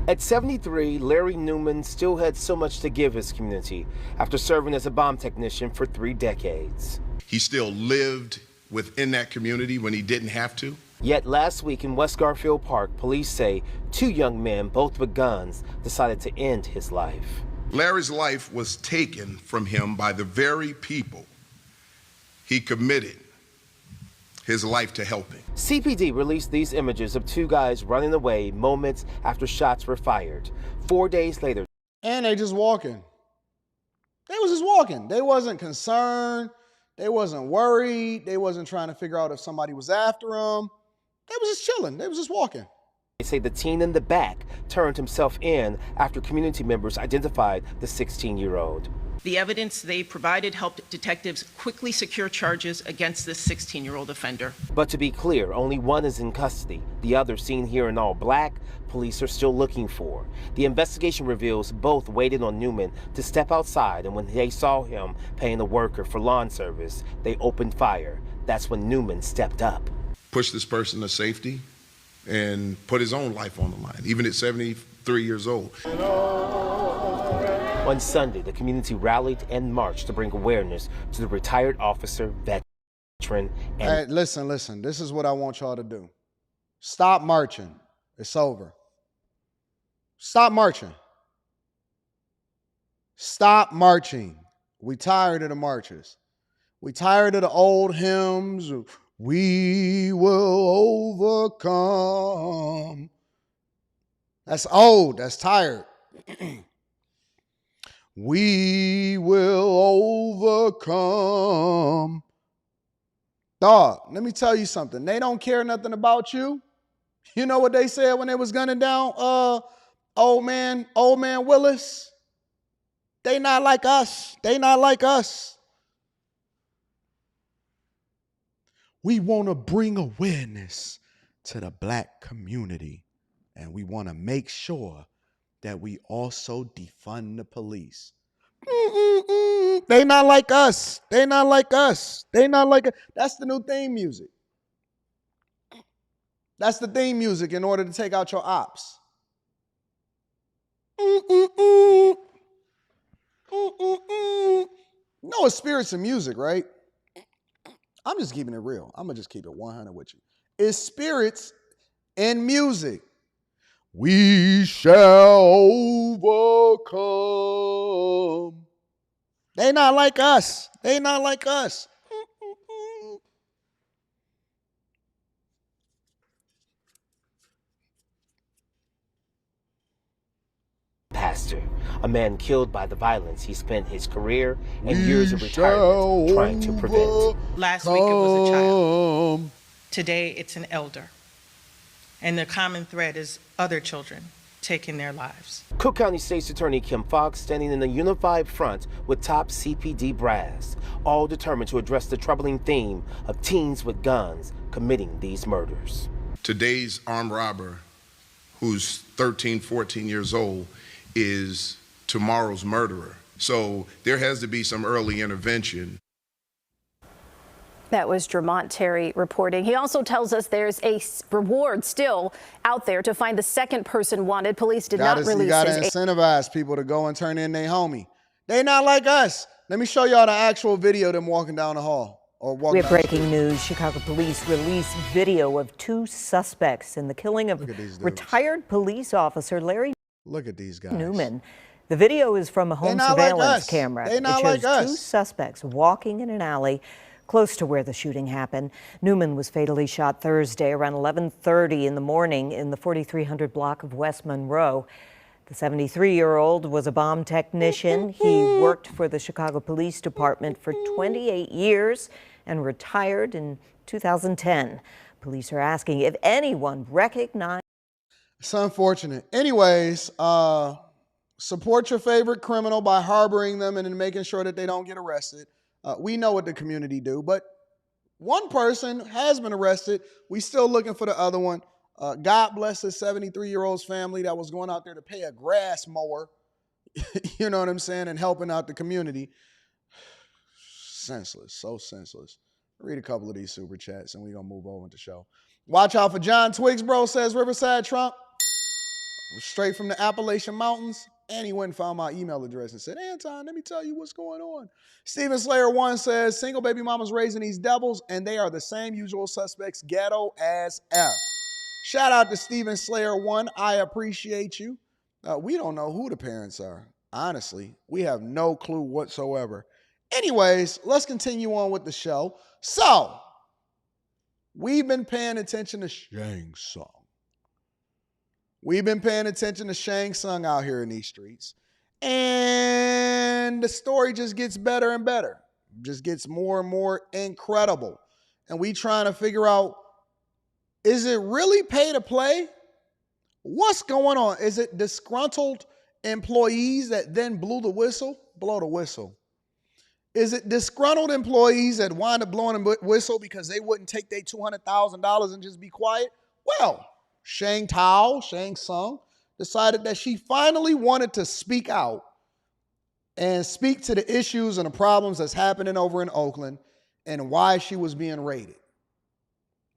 At 73, Larry Newman still had so much to give his community after serving as a bomb technician for 3 decades. He still lived within that community when he didn't have to. Yet last week in West Garfield Park, police say 2 young men, both with guns, decided to end his life. Larry's life was taken from him by the very people he committed his life to helping. CPD released these images of 2 guys running away moments after shots were fired. 4 days later. And they just walking. They was just walking. They wasn't concerned. They wasn't worried. They wasn't trying to figure out if somebody was after them. They was just chilling. They was just walking. They say the teen in the back turned himself in after community members identified the 16-year-old. The evidence they provided helped detectives quickly secure charges against this 16-year-old offender. But to be clear, only one is in custody. The other, seen here in all black, police are still looking for. The investigation reveals both waited on Newman to step outside, and when they saw him paying a worker for lawn service, they opened fire. That's when Newman stepped up. Pushed this person to safety and put his own life on the line, even at 73 years old. On Sunday, the community rallied and marched to bring awareness to the retired officer, veteran, and... Hey, listen. This is what I want y'all to do. Stop marching. It's over. Stop marching. Stop marching. We tired of the marches. We tired of the old hymns. We will overcome. That's old. That's tired. We will overcome. Dog, let me tell you something. They don't care nothing about you. You know what they said when they was gunning down old man Willis? They not like us. They not like us. We want to bring awareness to the black community, and we want to make sure that we also defund the police. They not like us. They not like us. They not like us. That's the new theme music. That's the theme music in order to take out your ops. No, it's spirits and music, right? I'm just keeping it real. I'm going to just keep it 100 with you. It's spirits and music. We shall overcome. They not like us. They not like us. Pastor, a man killed by the violence he spent his career and years of retirement trying to prevent. Last week it was a child. Today it's an elder. And the common thread is other children taking their lives. Cook County State's Attorney Kim Foxx standing in a unified front with top CPD brass, all determined to address the troubling theme of teens with guns committing these murders. Today's armed robber, who's 13, 14 years old, is tomorrow's murderer. So there has to be some early intervention. That was Dramont Terry reporting. He also tells us there's a reward still out there to find the second person wanted. Police did not release. You got to incentivize people to go and turn in their homie. They not like us. Let me show y'all the actual video of them walking down the hall. We have breaking news. Chicago police release video of two suspects in the killing of retired police officer Larry Newman. The video is from a home surveillance camera. It shows two suspects walking in an alley close to where the shooting happened. Newman was fatally shot Thursday around 11:30 in the morning in the 4300 block of West Monroe. The 73-year-old was a bomb technician. He worked for the Chicago Police Department for 28 years and retired in 2010. Police are asking if anyone recognized. It's unfortunate. Anyways, support your favorite criminal by harboring them and making sure that they don't get arrested. We know what the community do, but one person has been arrested. We still looking for the other one. God bless the 73-year-old's family that was going out there to pay a grass mower, you know what I'm saying, and helping out the community. Senseless, so senseless. Read a couple of these super chats and we're going to move over to the show. Watch out for John Twiggs, bro, says Riverside Trump. Straight from the Appalachian Mountains. And he went and found my email address and said, Anton, let me tell you what's going on. Stephen Slayer 1 says, single baby mamas raising these devils, and they are the same usual suspects, ghetto as F. Shout out to Stephen Slayer 1. I appreciate you. We don't know who the parents are. Honestly, we have no clue whatsoever. Anyways, let's continue on with the show. So, we've been paying attention to Shang Tsung. We've been paying attention to Shang Tsung out here in these streets. And the story just gets better and better. Just gets more and more incredible. And we trying to figure out, is it really pay to play? What's going on? Is it disgruntled employees that then blow the whistle? Is it disgruntled employees that wind up blowing the whistle because they wouldn't take their $200,000 and just be quiet? Well, Shang Tsung, decided that she finally wanted to speak out and speak to the issues and the problems that's happening over in Oakland and why she was being raided.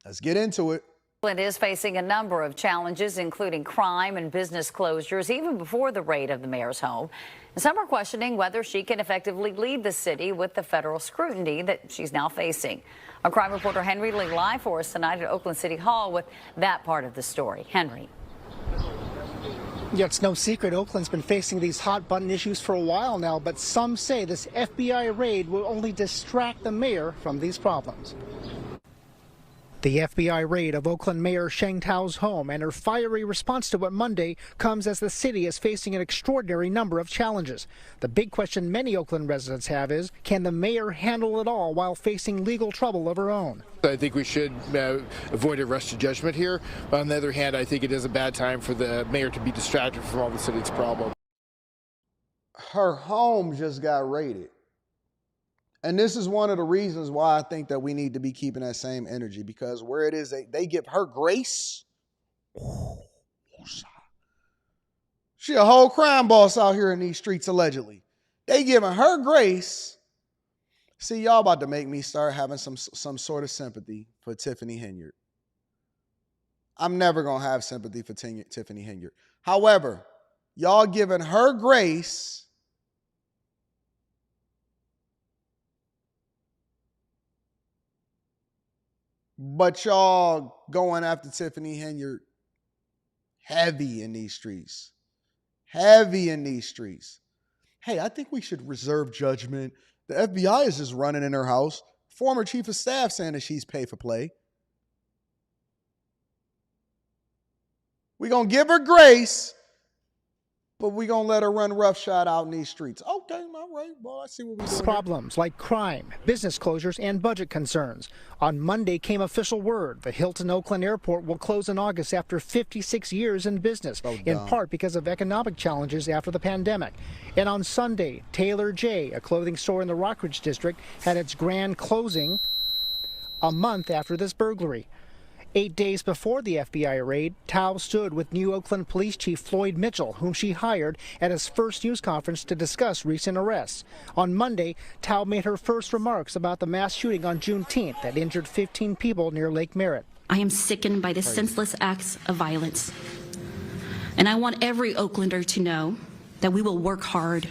Let's get into it. Oakland is facing a number of challenges, including crime and business closures, even before the raid of the mayor's home. And some are questioning whether she can effectively lead the city with the federal scrutiny that she's now facing. Our crime reporter Henry Lee live for us tonight at Oakland City Hall with that part of the story. Henry. Yeah, it's no secret Oakland's been facing these hot-button issues for a while now, but some say this FBI raid will only distract the mayor from these problems. The FBI raid of Oakland Mayor Sheng Tao's home and her fiery response to it Monday comes as the city is facing an extraordinary number of challenges. The big question many Oakland residents have is, can the mayor handle it all while facing legal trouble of her own? I think we should avoid a rush to judgment here. But on the other hand, I think it is a bad time for the mayor to be distracted from all the city's problems. Her home just got raided. And this is one of the reasons why I think that we need to be keeping that same energy, because where it is, they give her grace. She a whole crime boss out here in these streets, allegedly. They giving her grace. See, y'all about to make me start having some sort of sympathy for Tiffany Henyard. I'm never going to have sympathy for Tiffany Henyard. However, y'all giving her grace, but y'all going after Tiffany Henyard heavy in these streets. Heavy in these streets. Hey, I think we should reserve judgment. The FBI is just running in her house. Former chief of staff saying that she's paid for play. We're going to give her grace, but we're going to let her run roughshod out in these streets. Okay, all right. Well, I see what we're doing. Problems like crime, business closures, and budget concerns. On Monday came official word the Hilton Oakland Airport will close in August after 56 years in business, in part because of economic challenges after the pandemic. And on Sunday, Taylor J., a clothing store in the Rockridge district, had its grand closing a month after this burglary. 8 days before the FBI raid, Tao stood with new Oakland Police Chief Floyd Mitchell, whom she hired, at his first news conference to discuss recent arrests. On Monday, Tao made her first remarks about the mass shooting on Juneteenth that injured 15 people near Lake Merritt. I am sickened by the senseless acts of violence. And I want every Oaklander to know that we will work hard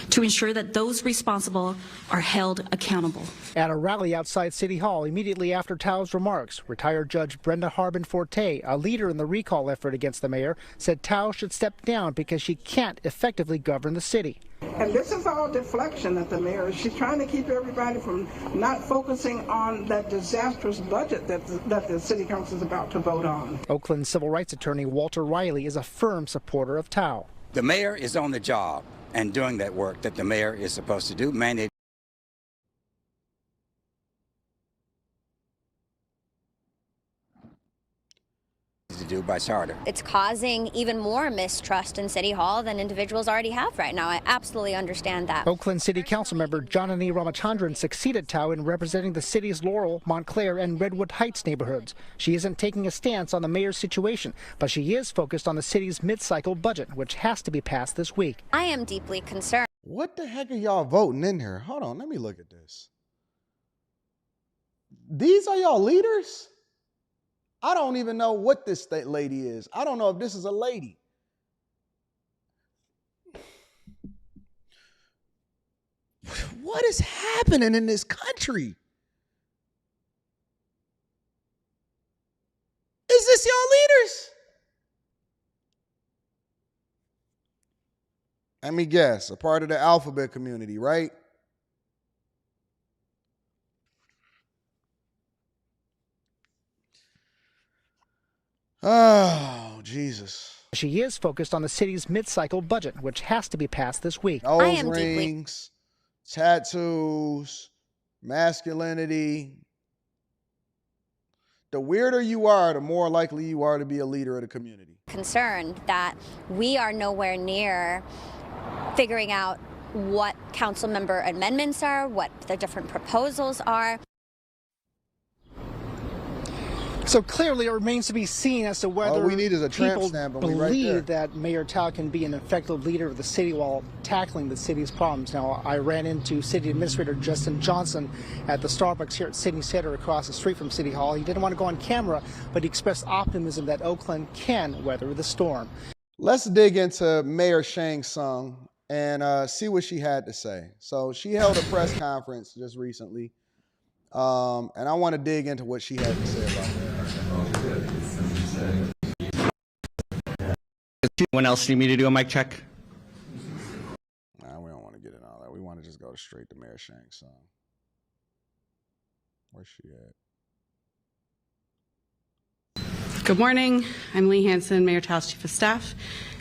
to ensure that those responsible are held accountable. At a rally outside City Hall immediately after Tao's remarks, retired Judge Brenda Harbin Forte, a leader in the recall effort against the mayor, said Tao should step down because she can't effectively govern the city. And this is all deflection that the mayor, she's trying to keep everybody from not focusing on that disastrous budget that the city council is about to vote on. Oakland civil rights attorney Walter Riley is a firm supporter of Tao. The mayor is on the job and doing that work that the mayor is supposed to do, mandate. To do by charter. It's causing even more mistrust in City Hall than individuals already have right now. I absolutely understand that. Oakland City Council member Janani Ramachandran succeeded Tao in representing the city's Laurel, Montclair, and Redwood Heights neighborhoods. She isn't taking a stance on the mayor's situation, but she is focused on the city's mid-cycle budget, which has to be passed this week. I am deeply concerned. What the heck are y'all voting in here? Hold on, let me look at this. These are y'all leaders? I don't even know what this lady is. I don't know if this is a lady. What is happening in this country? Is this y'all leaders? Let me guess, a part of the alphabet community, right? Oh, Jesus. She is focused on the city's mid-cycle budget, which has to be passed this week. Nose rings, tattoos, masculinity. The weirder you are, the more likely you are to be a leader of the community. Concerned that we are nowhere near figuring out what council member amendments are, what the different proposals are. So clearly, it remains to be seen as to whether all we need is a tramp people stamp and we believe right there. that Mayor Tao can be an effective leader of the city while tackling the city's problems. Now, I ran into City Administrator Justin Johnson at the Starbucks here at Sydney Center across the street from City Hall. He didn't want to go on camera, but he expressed optimism that Oakland can weather the storm. Let's dig into Mayor Sheng Tsung and see what she had to say. So she held a press conference just recently, and I want to dig into what she had to say about that. Anyone else need me to do a mic check? Nah, we don't want to get in all that. We want to just go straight to Mayor Shank's song. Where's she at? Good morning. I'm Lee Hansen, Mayor Taos Chief of Staff.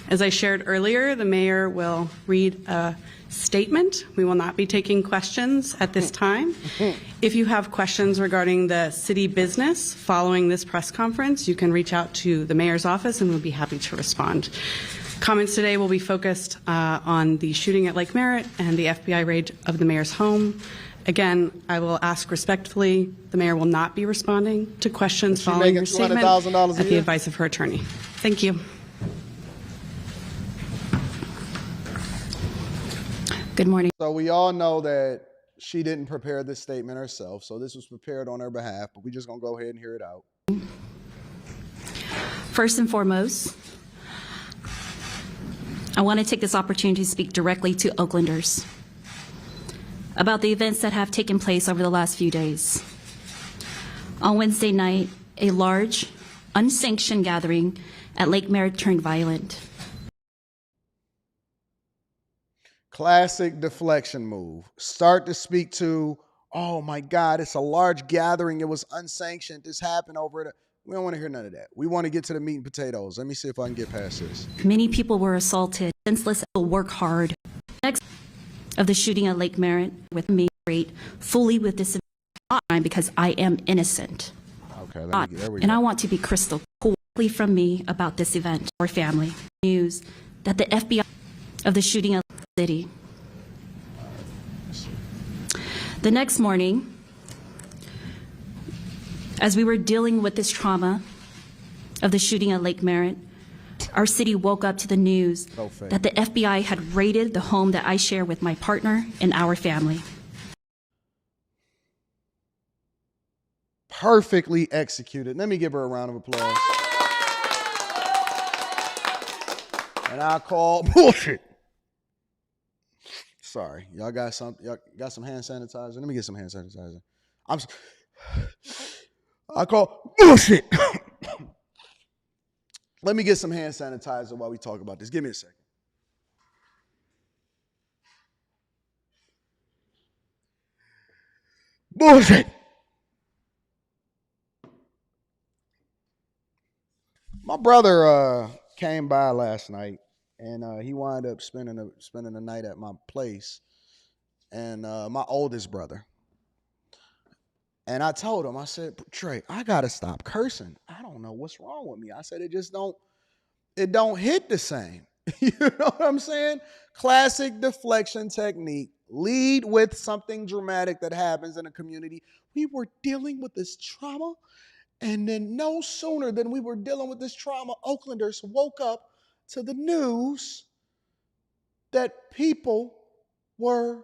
As I shared earlier, the mayor will read a statement. We will not be taking questions at this time. If you have questions regarding the city business following this press conference, you can reach out to the mayor's office and we'll be happy to respond. Comments today will be focused on the shooting at Lake Merritt and the FBI raid of the mayor's home. Again, I will ask respectfully, the mayor will not be responding to questions following your statement at the advice of her attorney. Thank you. Good morning. So we all know that she didn't prepare this statement herself, so this was prepared on her behalf, but we're just going to go ahead and hear it out. First and foremost, I want to take this opportunity to speak directly to Oaklanders about the events that have taken place over the last few days. On Wednesday night, a large, unsanctioned gathering at Lake Merritt turned violent. Classic deflection move. Start to speak to, oh my God, it's a large gathering. It was unsanctioned. This happened over it. We don't want to hear none of that. We want to get to the meat and potatoes. Let me see if I can get past this. Many people were assaulted. Senseless will work hard. Next of the shooting at Lake Merritt with me fully with this crime because I am innocent. Okay, there we go. And I want to be crystal clear from me about this event or family. News that the FBI of the shooting at the city. The next morning, as we were dealing with this trauma of the shooting at Lake Merritt, our city woke up to the news that the FBI had raided the home that I share with my partner and our family. Perfectly executed. Let me give her a round of applause. And I call bullshit. Sorry, y'all got some hand sanitizer? Let me get some hand sanitizer. I call bullshit. Let me get some hand sanitizer while we talk about this. Give me a second. Bullshit. My brother came by last night, and he wound up spending the night at my place, and my oldest brother. And I told him, I said, Trey, I gotta stop cursing. I don't know what's wrong with me. I said, it don't hit the same. You know what I'm saying? Classic deflection technique. Lead with something dramatic that happens in a community. We were dealing with this trauma, and then no sooner than we were dealing with this trauma, Oaklanders woke up to the news that people were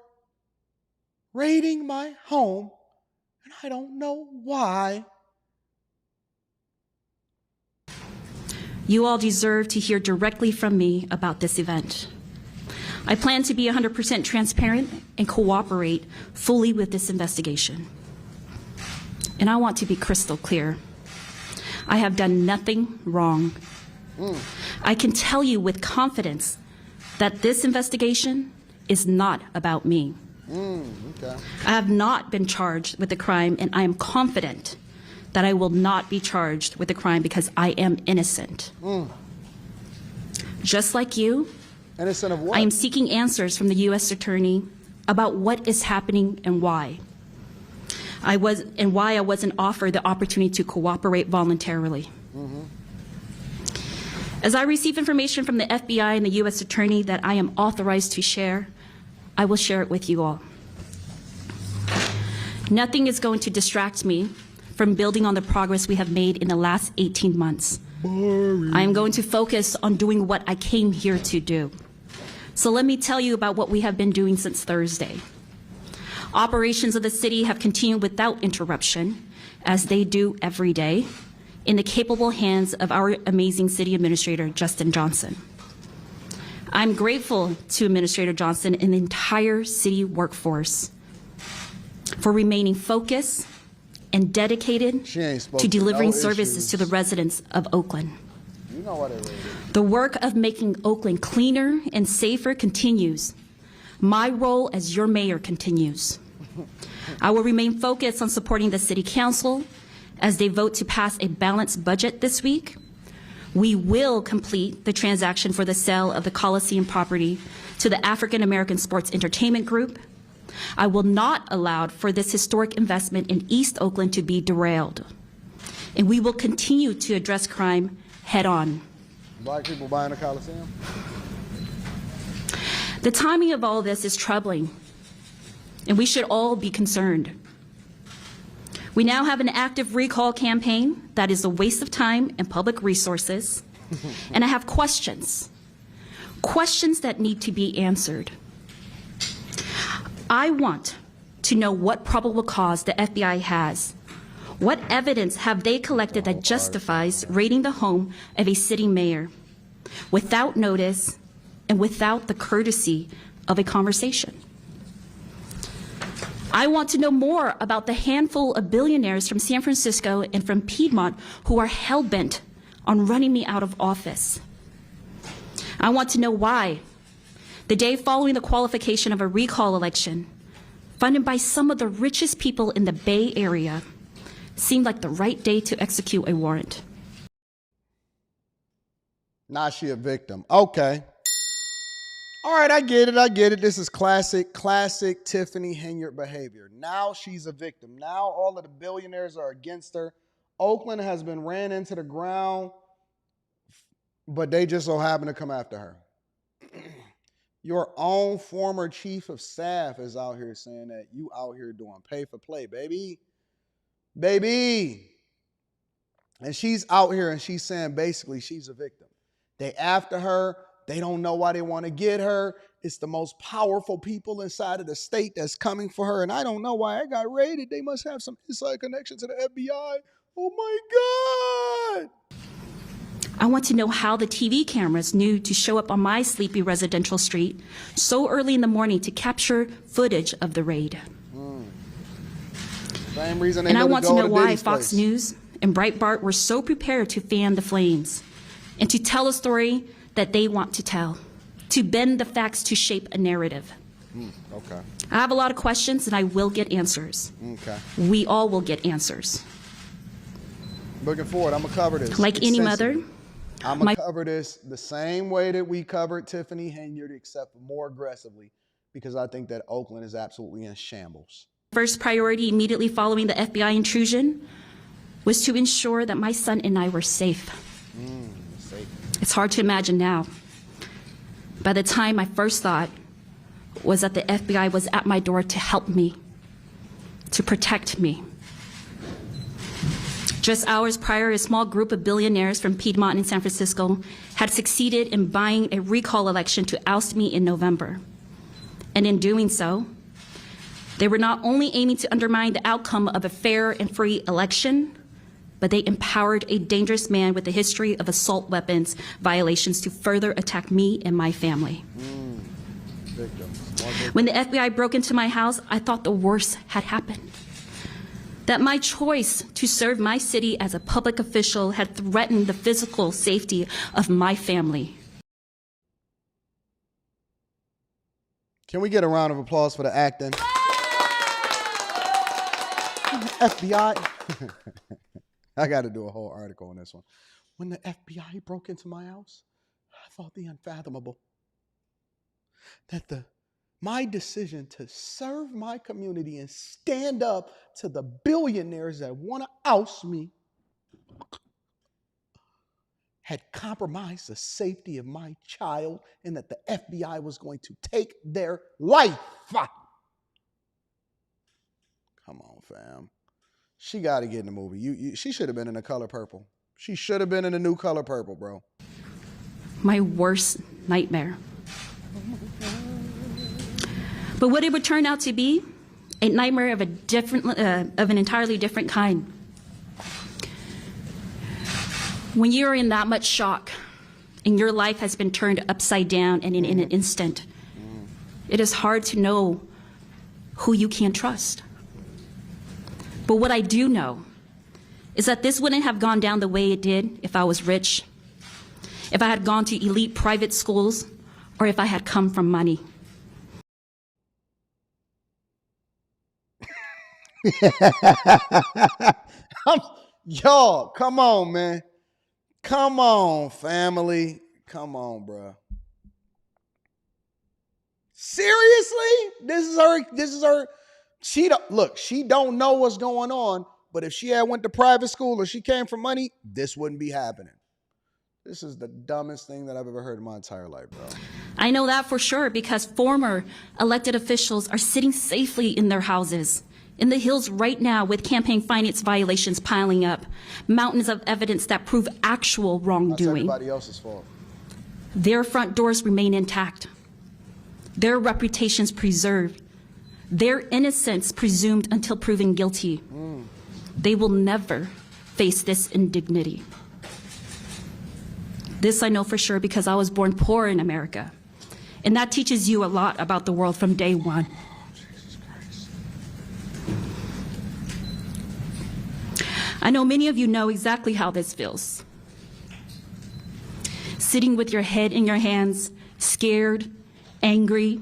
raiding my home, and I don't know why. You all deserve to hear directly from me about this event. I plan to be 100% transparent and cooperate fully with this investigation. And I want to be crystal clear. I have done nothing wrong. I can tell you with confidence that this investigation is not about me. Okay. I have not been charged with the crime, and I am confident that I will not be charged with the crime because I am innocent. Just like you, innocent of what? I am seeking answers from the U.S. Attorney about what is happening and why. Why I wasn't offered the opportunity to cooperate voluntarily. As I receive information from the FBI and the U.S. Attorney that I am authorized to share, I will share it with you all. Nothing is going to distract me from building on the progress we have made in the last 18 months. I am going to focus on doing what I came here to do. So let me tell you about what we have been doing since Thursday. Operations of the city have continued without interruption, as they do every day, in the capable hands of our amazing city administrator, Justin Johnson. I'm grateful to Administrator Johnson and the entire city workforce for remaining focused and dedicated to delivering services to the residents of Oakland. You know what it is. The work of making Oakland cleaner and safer continues. My role as your mayor continues. I will remain focused on supporting the City Council as they vote to pass a balanced budget this week. We will complete the transaction for the sale of the Coliseum property to the African American Sports Entertainment Group. I will not allow for this historic investment in East Oakland to be derailed. And we will continue to address crime head on. Black people buying a Coliseum? The timing of all this is troubling, and we should all be concerned. We now have an active recall campaign that is a waste of time and public resources, and I have questions that need to be answered. I want to know what probable cause the FBI has. What evidence have they collected that justifies raiding the home of a city mayor without notice and without the courtesy of a conversation? I want to know more about the handful of billionaires from San Francisco and from Piedmont who are hell-bent on running me out of office. I want to know why, the day following the qualification of a recall election, funded by some of the richest people in the Bay Area, seemed like the right day to execute a warrant. Now she a victim. Okay. All right, I get it. This is classic Tiffany Henyard behavior. Now she's a victim. Now all of the billionaires are against her. Oakland has been ran into the ground, but they just so happen to come after her. Your own former chief of staff is out here saying that you out here doing pay for play, baby. And she's out here and she's saying basically she's a victim. They after her. They don't know why they want to get her. It's the most powerful people inside of the state that's coming for her. And I don't know why I got raided. They must have some inside connection to the FBI. Oh my God. I want to know how the TV cameras knew to show up on my sleepy residential street so early in the morning to capture footage of the raid. Same reason they and I knew want to to go know to why Diddy's Fox place. News and Breitbart were so prepared to fan the flames and to tell a story that they want to tell, to bend the facts to shape a narrative. Okay. I have a lot of questions and I will get answers. Okay. We all will get answers. Looking forward. I'm going to cover this. Like any mother, I'm going to cover this the same way that we covered Tiffany Henyard, except more aggressively, because I think that Oakland is absolutely in shambles. First priority immediately following the FBI intrusion was to ensure that my son and I were safe. It's hard to imagine now. By the time my first thought was that the FBI was at my door to help me, to protect me. Just hours prior, a small group of billionaires from Piedmont and San Francisco had succeeded in buying a recall election to oust me in November. And in doing so, they were not only aiming to undermine the outcome of a fair and free election, but they empowered a dangerous man with a history of assault weapons violations to further attack me and my family. When the FBI broke into my house, I thought the worst had happened. That my choice to serve my city as a public official had threatened the physical safety of my family. Can we get a round of applause for the acting? FBI. I got to do a whole article on this one. When the FBI broke into my house, I thought the unfathomable. That my decision to serve my community and stand up to the billionaires that want to oust me had compromised the safety of my child and that the FBI was going to take their life. Come on, fam. She got to get in the movie. She should have been in The Color Purple. She should have been in The New Color Purple, bro. My worst nightmare. But what it would turn out to be, a nightmare of an entirely different kind. When you're in that much shock and your life has been turned upside down and in an instant, it is hard to know who you can trust. But what I do know is that this wouldn't have gone down the way it did if I was rich, if I had gone to elite private schools, or if I had come from money. Y'all, come on, man. Come on, family. Come on, bro. Seriously? This is her. She don't know what's going on, but if she had went to private school or she came from money, this wouldn't be happening. This is the dumbest thing that I've ever heard in my entire life, bro. I know that for sure because former elected officials are sitting safely in their houses, in the hills right now with campaign finance violations piling up, mountains of evidence that prove actual wrongdoing. That's everybody else's fault. Their front doors remain intact, their reputations preserved, their innocence presumed until proven guilty. They will never face this indignity. This I know for sure because I was born poor in America. And that teaches you a lot about the world from day one. I know many of you know exactly how this feels. Sitting with your head in your hands, scared, angry,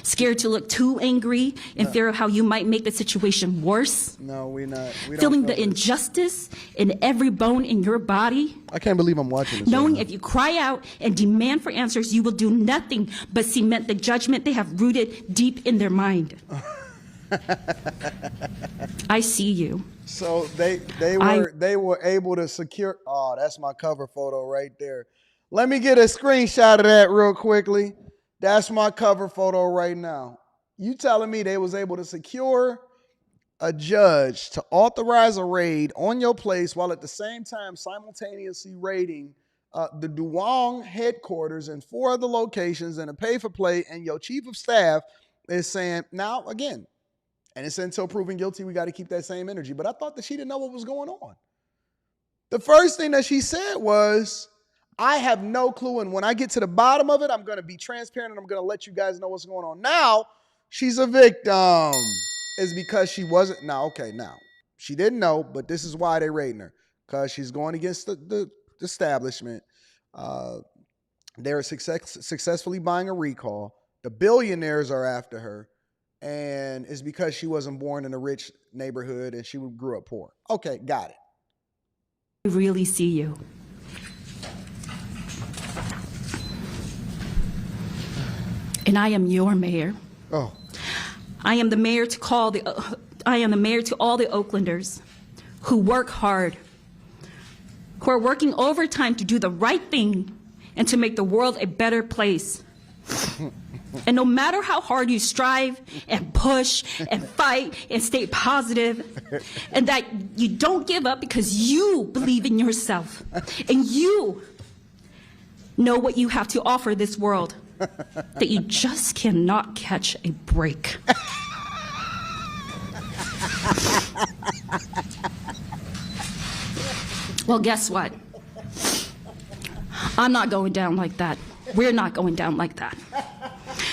scared to look too angry in fear of how you might make the situation worse. No, we're not. Feeling the injustice in every bone in your body. I can't believe I'm watching this. Knowing if you cry out and demand for answers, you will do nothing but cement the judgment they have rooted deep in their mind. I see you. So they were able to secure. Oh, that's my cover photo right there. Let me get a screenshot of that real quickly. That's my cover photo right now. You telling me they was able to secure a judge to authorize a raid on your place while at the same time simultaneously raiding the Duong headquarters in 4 other locations and a pay for play, and your chief of staff is saying, now again, and it's until proven guilty, we got to keep that same energy. But I thought that she didn't know what was going on. The first thing that she said was, I have no clue, and when I get to the bottom of it, I'm going to be transparent and I'm going to let you guys know what's going on. Now, she's a victim. It's because she wasn't. Now, she didn't know, but this is why they're raiding her, because she's going against the establishment. They're successfully buying a recall. The billionaires are after her, and it's because she wasn't born in a rich neighborhood and she grew up poor. Okay, got it. I really see you. And I am your mayor. Oh. I am the mayor to all the Oaklanders who work hard, who are working overtime to do the right thing and to make the world a better place. And no matter how hard you strive and push and fight and stay positive, and that you don't give up because you believe in yourself and you know what you have to offer this world, that you just cannot catch a break. Well, guess what? I'm not going down like that. We're not going down like that.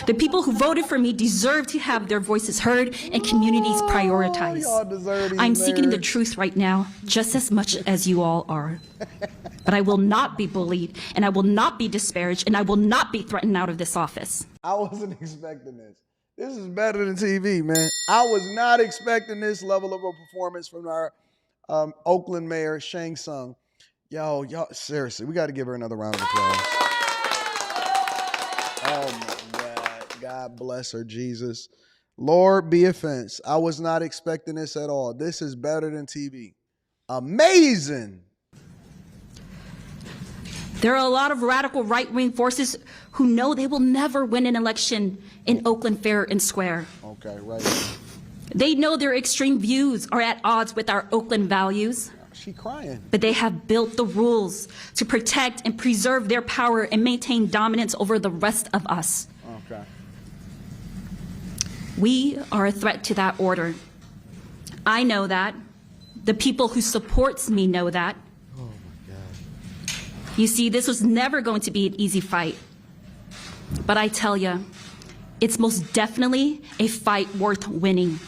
The people who voted for me deserve to have their voices heard and communities prioritized. I'm seeking the truth right now, just as much as you all are. But I will not be bullied, and I will not be disparaged, and I will not be threatened out of this office. I wasn't expecting this. This is better than TV, man. I was not expecting this level of a performance from our Oakland Mayor, Shang Tsung. Y'all, seriously, we got to give her another round of applause. Oh, my God. God bless her, Jesus. Lord be offense. I was not expecting this at all. This is better than TV. Amazing. There are a lot of radical right-wing forces who know they will never win an election in Oakland fair and square. Okay, right. They know their extreme views are at odds with our Oakland values. She crying. But they have built the rules to protect and preserve their power and maintain dominance over the rest of us. Okay. We are a threat to that order. I know that. The people who supports me know that. Oh my God. You see, this was never going to be an easy fight. But I tell you, it's most definitely a fight worth winning.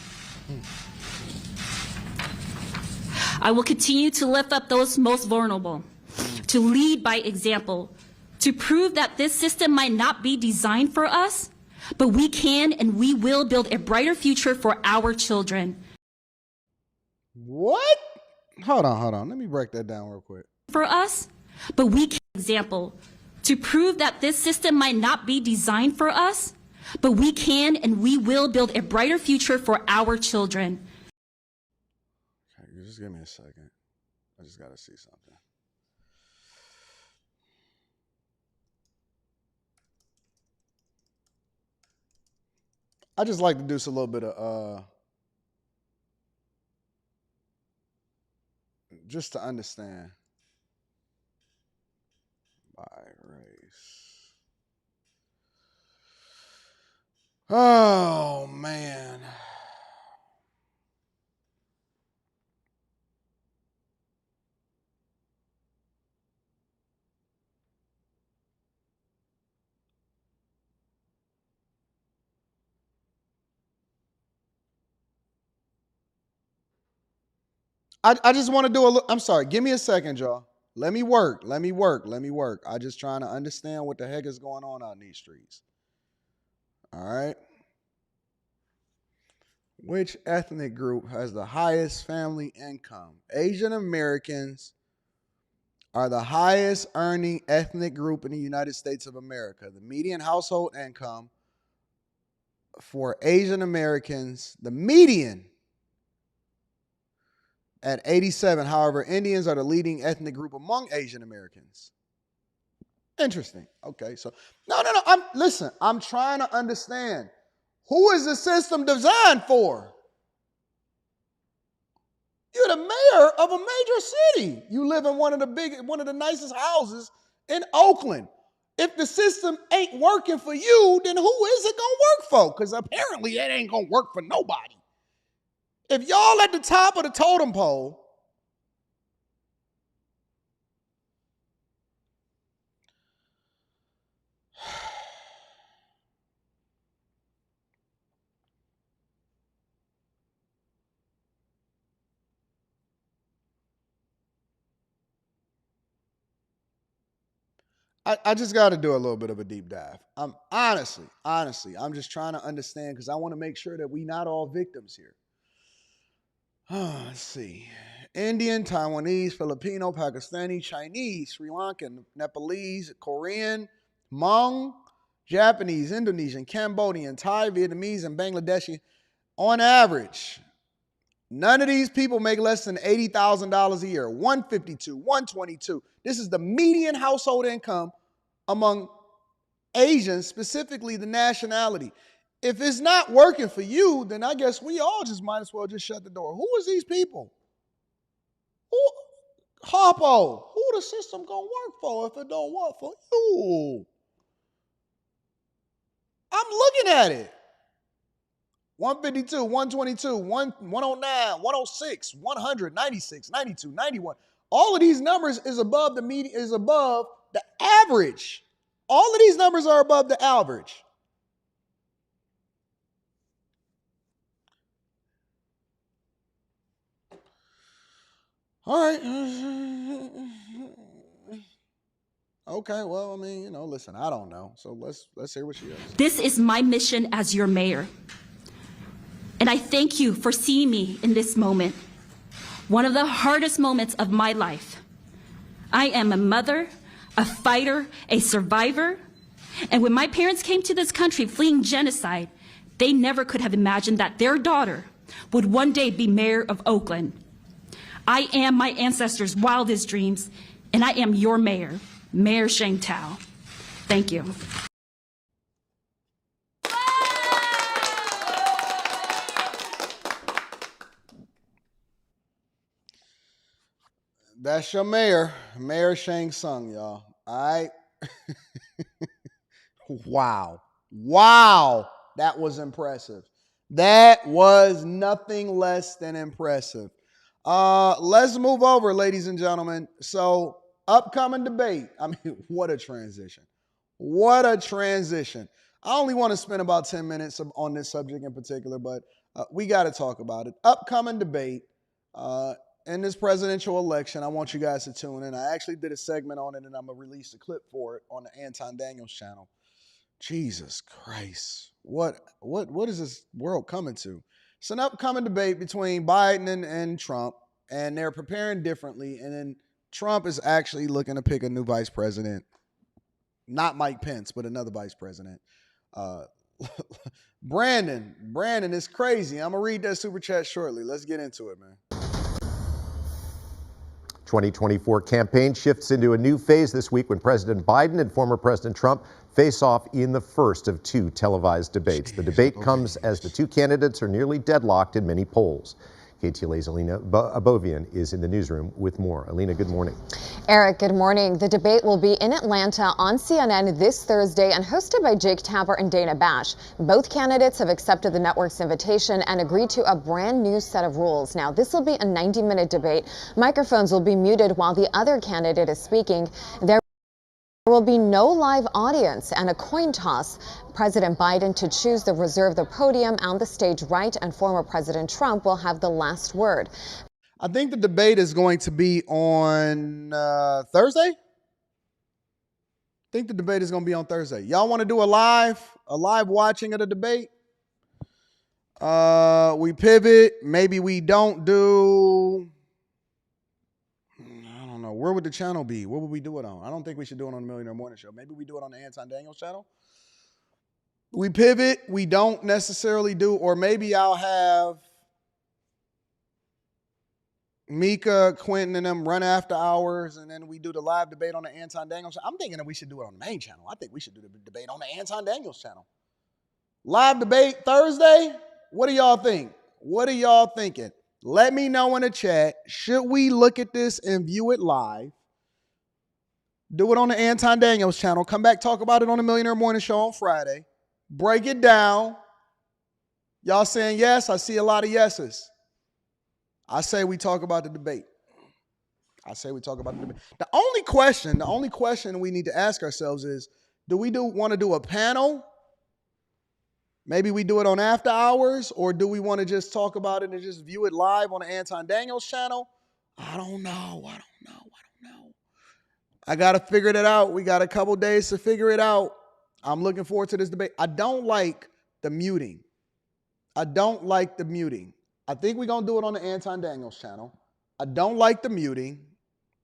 I will continue to lift up those most vulnerable, to lead by example, to prove that this system might not be designed for us, but we can and we will build a brighter future for our children. What? Hold on. Let me break that down real quick. For us, but we can example, to prove that this system might not be designed for us, but we can and we will build a brighter future for our children. Okay, just give me a second. I just got to see something. I just like to do a little bit of just to understand by race. Oh man. I just want to do a little, I'm sorry, give me a second, y'all. Let me work. I just trying to understand what the heck is going on out in these streets. All right. Which ethnic group has the highest family income? Asian Americans are the highest earning ethnic group in the United States of America. The median household income for Asian Americans, the median at 87. However, Indians are the leading ethnic group among Asian Americans. Interesting. Okay, so no. I'm trying to understand. Who is the system designed for? You're the mayor of a major city. You live in one of the nicest houses in Oakland. If the system ain't working for you, then who is it gonna work for? Because apparently it ain't gonna work for nobody. If y'all at the top of the totem pole, I just got to do a little bit of a deep dive. Honestly, I'm just trying to understand because I want to make sure that we not all victims here. Let's see. Indian, Taiwanese, Filipino, Pakistani, Chinese, Sri Lankan, Nepalese, Korean, Hmong, Japanese, Indonesian, Cambodian, Thai, Vietnamese, and Bangladeshi. On average, none of these people make less than $80,000 a year. 152, 122. This is the median household income among Asians, specifically the nationality. If it's not working for you, then I guess we all just might as well just shut the door. Who is these people? Harpo, who the system gonna work for if it don't work for you? I'm looking at it. 152, 122, 109, 106, 100, 96, 92, 91. All of these numbers is above the median, is above the average. All of these numbers are above the average. All right. Okay, well, I mean, listen, I don't know. So let's hear what she has. This is my mission as your mayor. And I thank you for seeing me in this moment, one of the hardest moments of my life. I am a mother, a fighter, a survivor. And when my parents came to this country fleeing genocide, they never could have imagined that their daughter would one day be mayor of Oakland. I am my ancestors' wildest dreams, and I am your mayor, Mayor Sheng Tao. Thank you. That's your mayor, Mayor Shang Tsung, y'all. All right. Wow. That was impressive. That was nothing less than impressive. Let's move over, ladies and gentlemen. So, upcoming debate. I mean, what a transition. What a transition. I only want to spend about 10 minutes on this subject in particular, but we got to talk about it. Upcoming debate in this presidential election, I want you guys to tune in. I actually did a segment on it, and I'm going to release a clip for it on the Anton Daniels channel. Jesus Christ. What is this world coming to? It's an upcoming debate between Biden and Trump, and they're preparing differently. And then Trump is actually looking to pick a new vice president. Not Mike Pence, but another vice president. Brandon, it's crazy. I'm going to read that super chat shortly. Let's get into it, man. 2024 campaign shifts into a new phase this week when President Biden and former President Trump face off in the first of two televised debates. The debate comes as the two candidates are nearly deadlocked in many polls. KTLA's Alina Abovian is in the newsroom with more. Alina, good morning. Eric, good morning. The debate will be in Atlanta on CNN this Thursday and hosted by Jake Tapper and Dana Bash. Both candidates have accepted the network's invitation and agreed to a brand new set of rules. Now, this will be a 90-minute debate. Microphones will be muted while the other candidate is speaking. There will be no live audience and a coin toss. President Biden to choose to reserve the podium on the stage right, and former President Trump will have the last word. I think the debate is going to be on Thursday. I think the debate is going to be on Thursday. Y'all want to do a live watching of the debate? We pivot. Maybe we don't do. I don't know. Where would the channel be? What would we do it on? I don't think we should do it on the Millionaire Morning Show. Maybe we do it on the Anton Daniels channel. We pivot. We don't necessarily do, or maybe I'll have Mika, Quentin, and them run after hours, and then we do the live debate on the Anton Daniels channel. I'm thinking that we should do it on the main channel. I think we should do the debate on the Anton Daniels channel. Live debate Thursday? What do y'all think? What are y'all thinking? Let me know in the chat. Should we look at this and view it live? Do it on the Anton Daniels channel. Come back, talk about it on the Millionaire Morning Show on Friday. Break it down. Y'all saying yes? I see a lot of yeses. I say we talk about the debate. The only question we need to ask ourselves is, do we want to do a panel? Maybe we do it on after hours, or do we want to just talk about it and just view it live on the Anton Daniels channel? I don't know. I got to figure that out. We got a couple days to figure it out. I'm looking forward to this debate. I don't like the muting. I think we're going to do it on the Anton Daniels channel. I don't like the muting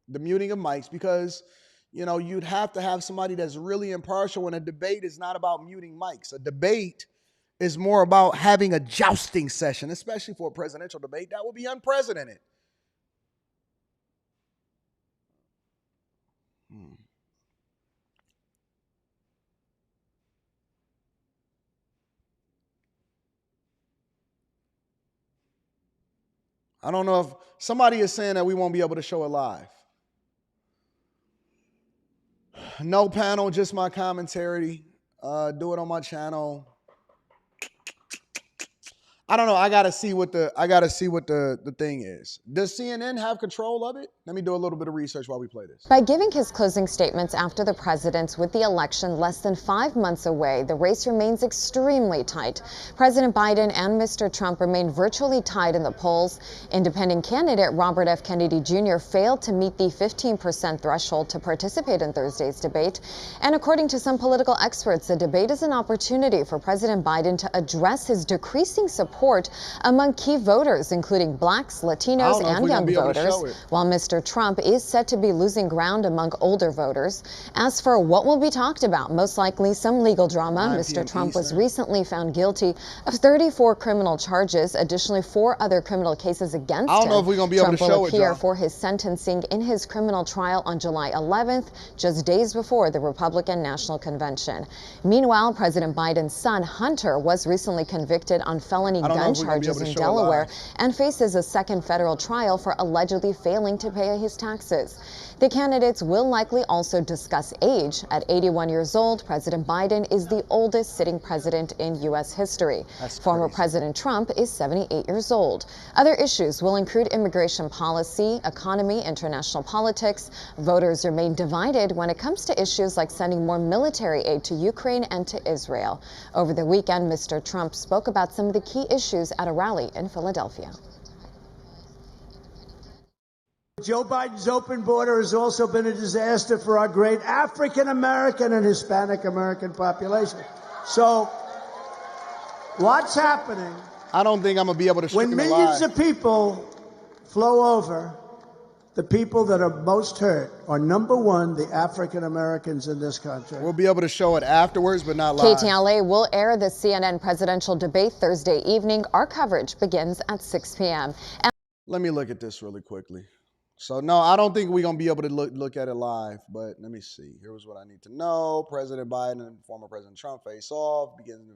of mics, because, you'd have to have somebody that's really impartial, and a debate is not about muting mics. A debate is more about having a jousting session, especially for a presidential debate. That would be unprecedented. I don't know if somebody is saying that we won't be able to show it live. No panel, just my commentary. Do it on my channel. I don't know. I gotta see what the thing is. Does CNN have control of it? Let me do a little bit of research while we play this. By giving his closing statements after the president's with the election less than 5 months away, the race remains extremely tight. President Biden and Mr. Trump remain virtually tied in the polls. Independent candidate Robert F. Kennedy Jr. failed to meet the 15% threshold to participate in Thursday's debate. And according to some political experts, the debate is an opportunity for President Biden to address his decreasing support among key voters, including blacks, Latinos, and young voters, while Mr. Trump is set to be losing ground among older voters. As for what will be talked about, most likely some legal drama. Mr. Trump was recently found guilty of 34 criminal charges. Additionally, 4 other criminal cases against him. I don't know if we're going to be able to show it, Trump will appear for his sentencing in his criminal trial on July 11th, just days before the Republican National Convention. Meanwhile, President Biden's son, Hunter, was recently convicted on felony gun charges in Delaware and faces a second federal trial for allegedly failing to pay his taxes. The candidates will likely also discuss age. At 81 years old, President Biden is the oldest sitting president in U.S. history. Former President Trump is 78 years old. Other issues will include immigration policy, economy, international politics. Voters remain divided when it comes to issues like sending more military aid to Ukraine and to Israel. Over the weekend, Mr. Trump spoke about some of the key issues at a rally in Philadelphia. Joe Biden's open border has also been a disaster for our great African American and Hispanic American population. So what's happening? I don't think I'm going to be able to stream when it millions live. of people flow over, the people that are most hurt are, number one, the African Americans in this country. We'll be able to show it afterwards, but not live. KTLA will air the CNN presidential debate Thursday evening. Our coverage begins at 6 p.m. Let me look at this really quickly. So, no, I don't think we're going to be able to look at it live, but let me see. Here's what I need to know. President Biden and former President Trump face off. Begins.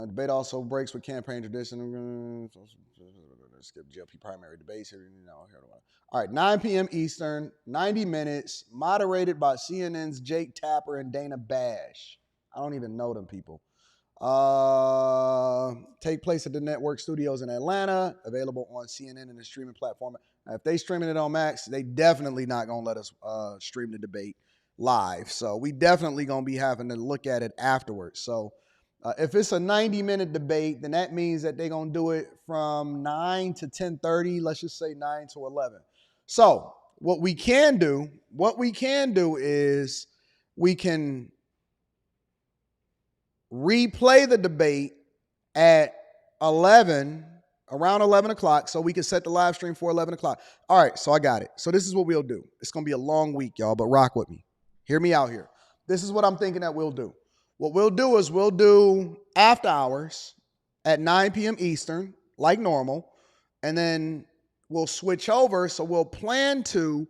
Debate also breaks with campaign tradition. Skip GOP primary debates here. All right, 9 p.m. Eastern, 90 minutes, moderated by CNN's Jake Tapper and Dana Bash. I don't even know them people. Take place at the network studios in Atlanta, available on CNN and the streaming platform. Now, if they streaming it on Max, they definitely not going to let us stream the debate live. So we definitely going to be having to look at it afterwards. So if it's a 90-minute debate, then that means that they're going to do it from 9 to 10:30. Let's just say 9 to 11. So what we can do is we can replay the debate at around 11 o'clock, so we can set the live stream for 11 o'clock. All right, so I got it. So this is what we'll do. It's going to be a long week, y'all, but rock with me. Hear me out here. This is what I'm thinking that we'll do. What we'll do is we'll do after hours at 9 p.m. Eastern, like normal, and then we'll switch over. So we'll plan to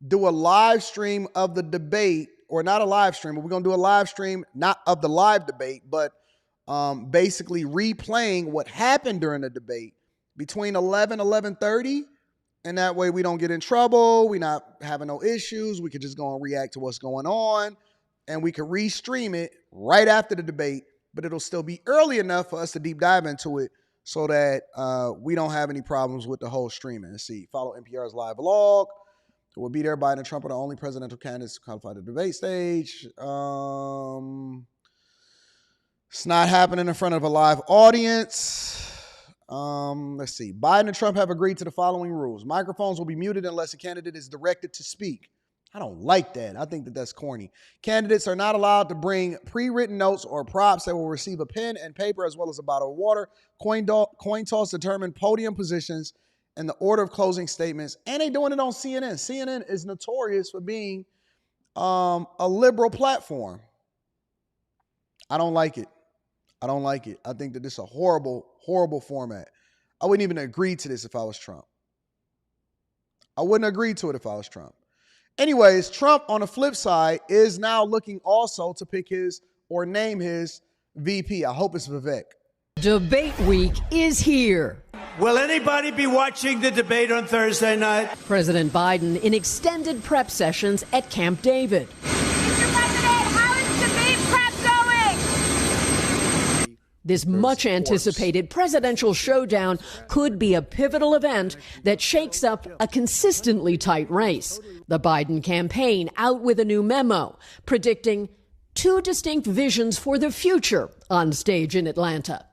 do a live stream of the debate, or not a live stream, but we're going to do a live stream, not of the live debate, but basically replaying what happened during the debate between 11:30, and that way we don't get in trouble. We're not having no issues. We could just go and react to what's going on, and we can restream it right after the debate, but it'll still be early enough for us to deep dive into it so that we don't have any problems with the whole streaming. Let's see. Follow NPR's live vlog. We'll be there. Biden and Trump are the only presidential candidates to qualify the debate stage. It's not happening in front of a live audience. Let's see. Biden and Trump have agreed to the following rules. Microphones will be muted unless a candidate is directed to speak. I don't like that. I think that that's corny. Candidates are not allowed to bring pre-written notes or props. They will receive a pen and paper as well as a bottle of water. Coin toss determine podium positions and the order of closing statements. And they're doing it on CNN. CNN is notorious for being a liberal platform. I don't like it. I don't like it. I think that this is a horrible, horrible format. I wouldn't even agree to this if I was Trump. I wouldn't agree to it if I was Trump. Anyways, Trump, on the flip side, is now looking also to pick his or name his VP. I hope it's Vivek. Debate week is here. Will anybody be watching the debate on Thursday night? President Biden in extended prep sessions at Camp David. Mr. President, how is debate prep going? This much-anticipated presidential showdown could be a pivotal event that shakes up a consistently tight race. The Biden campaign out with a new memo predicting two distinct visions for the future on stage in Atlanta,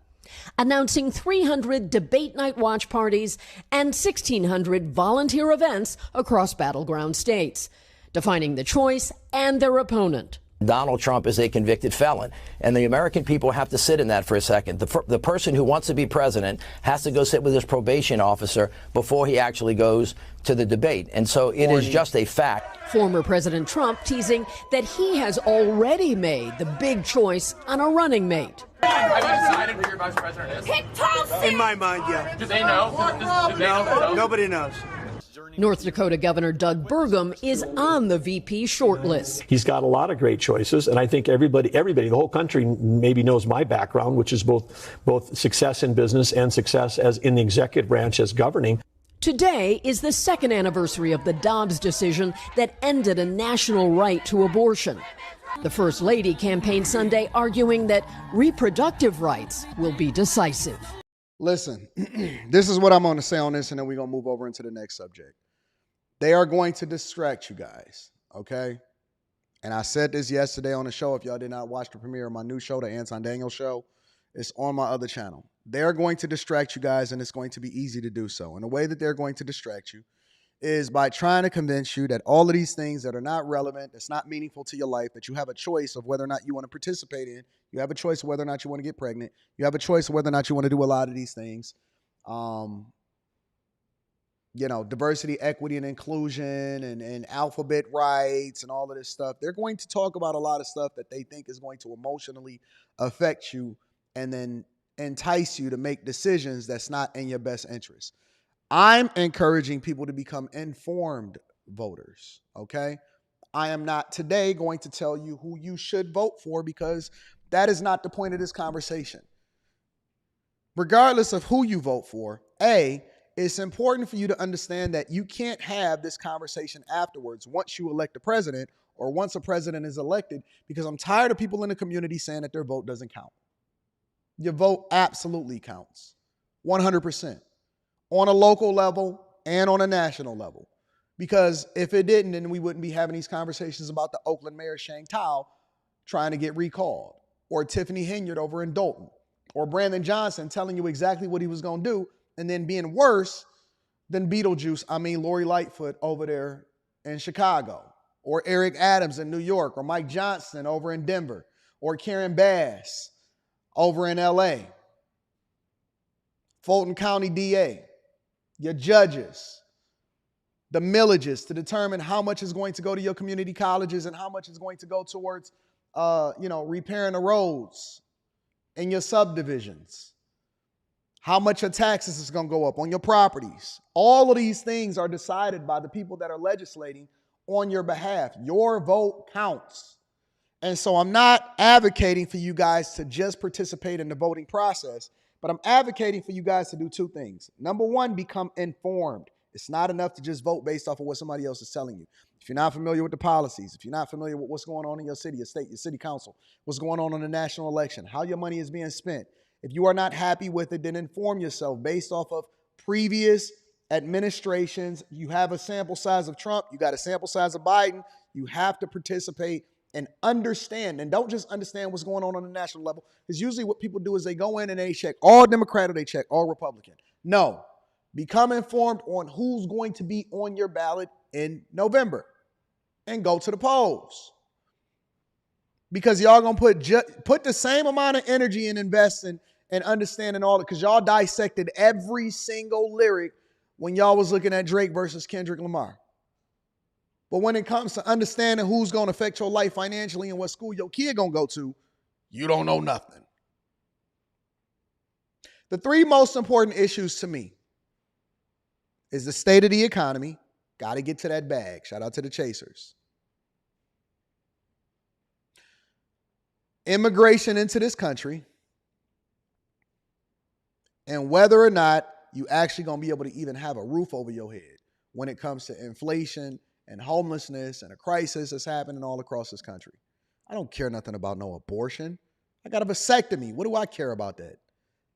announcing 300 debate night watch parties and 1,600 volunteer events across battleground states, defining the choice and their opponent. Donald Trump is a convicted felon, and the American people have to sit in that for a second. The person who wants to be president has to go sit with his probation officer before he actually goes to the debate. And so it is just a fact. Former President Trump teasing that he has already made the big choice on a running mate. Have you decided who your vice president is? Pick Tulsi! In my mind, yeah. Do they know? No, nobody knows. North Dakota Governor Doug Burgum is on the VP shortlist. He's got a lot of great choices, and I think everybody, the whole country maybe knows my background, which is both success in business and success as in the executive branch as governing. Today is the second anniversary of the Dobbs decision that ended a national right to abortion. The First Lady campaigned Sunday arguing that reproductive rights will be decisive. Listen, this is what I'm going to say on this, and then we're going to move over into the next subject. They are going to distract you guys, okay? And I said this yesterday on the show. If y'all did not watch the premiere of my new show, the Anton Daniels show, it's on my other channel. They're going to distract you guys, and it's going to be easy to do so. And the way that they're going to distract you is by trying to convince you that all of these things that are not relevant, that's not meaningful to your life, that you have a choice of whether or not you want to participate in. You have a choice of whether or not you want to get pregnant. You have a choice of whether or not you want to do a lot of these things. Diversity, equity, and inclusion, and alphabet rights, and all of this stuff. They're going to talk about a lot of stuff that they think is going to emotionally affect you and then entice you to make decisions that's not in your best interest. I'm encouraging people to become informed voters, okay? I am not today going to tell you who you should vote for because that is not the point of this conversation. Regardless of who you vote for, it's important for you to understand that you can't have this conversation afterwards once you elect a president or once a president is elected, because I'm tired of people in the community saying that their vote doesn't count. Your vote absolutely counts, 100%. On a local level and on a national level. Because if it didn't, then we wouldn't be having these conversations about the Oakland Mayor Shang Tao trying to get recalled, or Tiffany Henyard over in Dalton, or Brandon Johnson telling you exactly what he was going to do and then being worse than Lori Lightfoot over there in Chicago, or Eric Adams in New York, or Mike Johnson over in Denver, or Karen Bass over in LA, Fulton County DA. Your judges, the millages to determine how much is going to go to your community colleges and how much is going to go towards, repairing the roads in your subdivisions, how much your taxes is going to go up on your properties. All of these things are decided by the people that are legislating on your behalf. Your vote counts. And so I'm not advocating for you guys to just participate in the voting process, but I'm advocating for you guys to do two things. Number one, become informed. It's not enough to just vote based off of what somebody else is telling you. If you're not familiar with the policies, if you're not familiar with what's going on in your city, your state, your city council, what's going on in the national election, how your money is being spent, if you are not happy with it, then inform yourself based off of previous administrations. You have a sample size of Trump, you got a sample size of Biden. You have to participate and understand, and don't just understand what's going on the national level, because usually what people do is they go in and they check all Democrat or they check all Republican. No, become informed on who's going to be on your ballot in November and go to the polls. Because y'all gonna put the same amount of energy in investing and understanding all it, because y'all dissected every single lyric when y'all was looking at Drake versus Kendrick Lamar. But when it comes to understanding who's going to affect your life financially and what school your kid going to go to, you don't know nothing. The three most important issues to me is the state of the economy. Got to get to that bag. Shout out to the chasers. Immigration into this country. And whether or not you actually going to be able to even have a roof over your head when it comes to inflation and homelessness and a crisis that's happening all across this country. I don't care nothing about no abortion. I got a vasectomy. What do I care about that?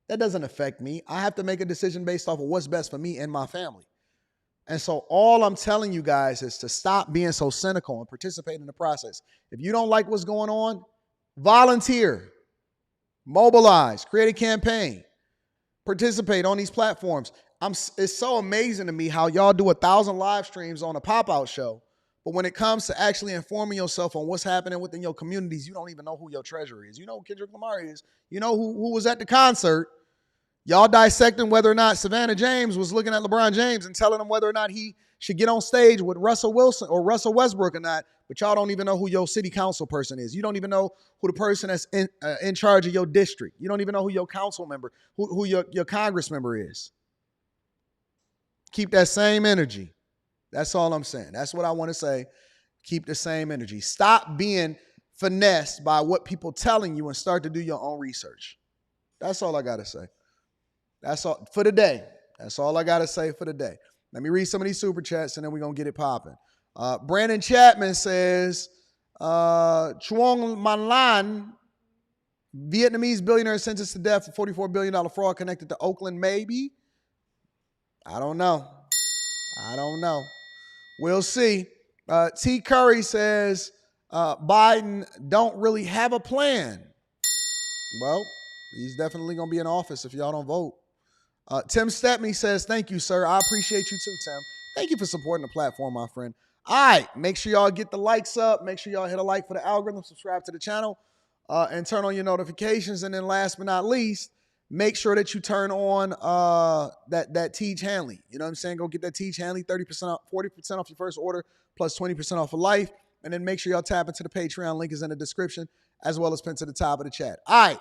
That doesn't affect me. I have to make a decision based off of what's best for me and my family. And so all I'm telling you guys is to stop being so cynical and participate in the process. If you don't like what's going on, volunteer, mobilize, create a campaign, participate on these platforms. It's so amazing to me how y'all do 1,000 live streams on a pop-out show, but when it comes to actually informing yourself on what's happening within your communities, you don't even know who your treasurer is. You know who Kendrick Lamar is. You know who was at the concert. Y'all dissecting whether or not Savannah James was looking at LeBron James and telling him whether or not he should get on stage with Russell Wilson or Russell Westbrook or not, but y'all don't even know who your city council person is. You don't even know who the person that's in charge of your district. You don't even know who your council member, who your Congress member is. Keep that same energy. That's all I'm saying. That's what I want to say. Keep the same energy. Stop being finessed by what people telling you and start to do your own research. That's all I got to say. That's all for the day. That's all I got to say for the day. Let me read some of these super chats and then we're going to get it popping. Brandon Chapman says, Chuong Man Lan, Vietnamese billionaire sentenced to death for $44 billion fraud connected to Oakland, maybe? I don't know. We'll see. T. Curry says, Biden don't really have a plan. Well, he's definitely going to be in office if y'all don't vote. Tim Stepney says, thank you, sir. I appreciate you too, Tim. Thank you for supporting the platform, my friend. All right, make sure y'all get the likes up. Make sure y'all hit a like for the algorithm, subscribe to the channel, and turn on your notifications. And then last but not least, make sure that you turn on that Tiege Hanley. You know what I'm saying? Go get that Tiege Hanley, 30% off, 40% off your first order, plus 20% off for life. And then make sure y'all tap into the Patreon. Link is in the description, as well as pinned to the top of the chat. All right.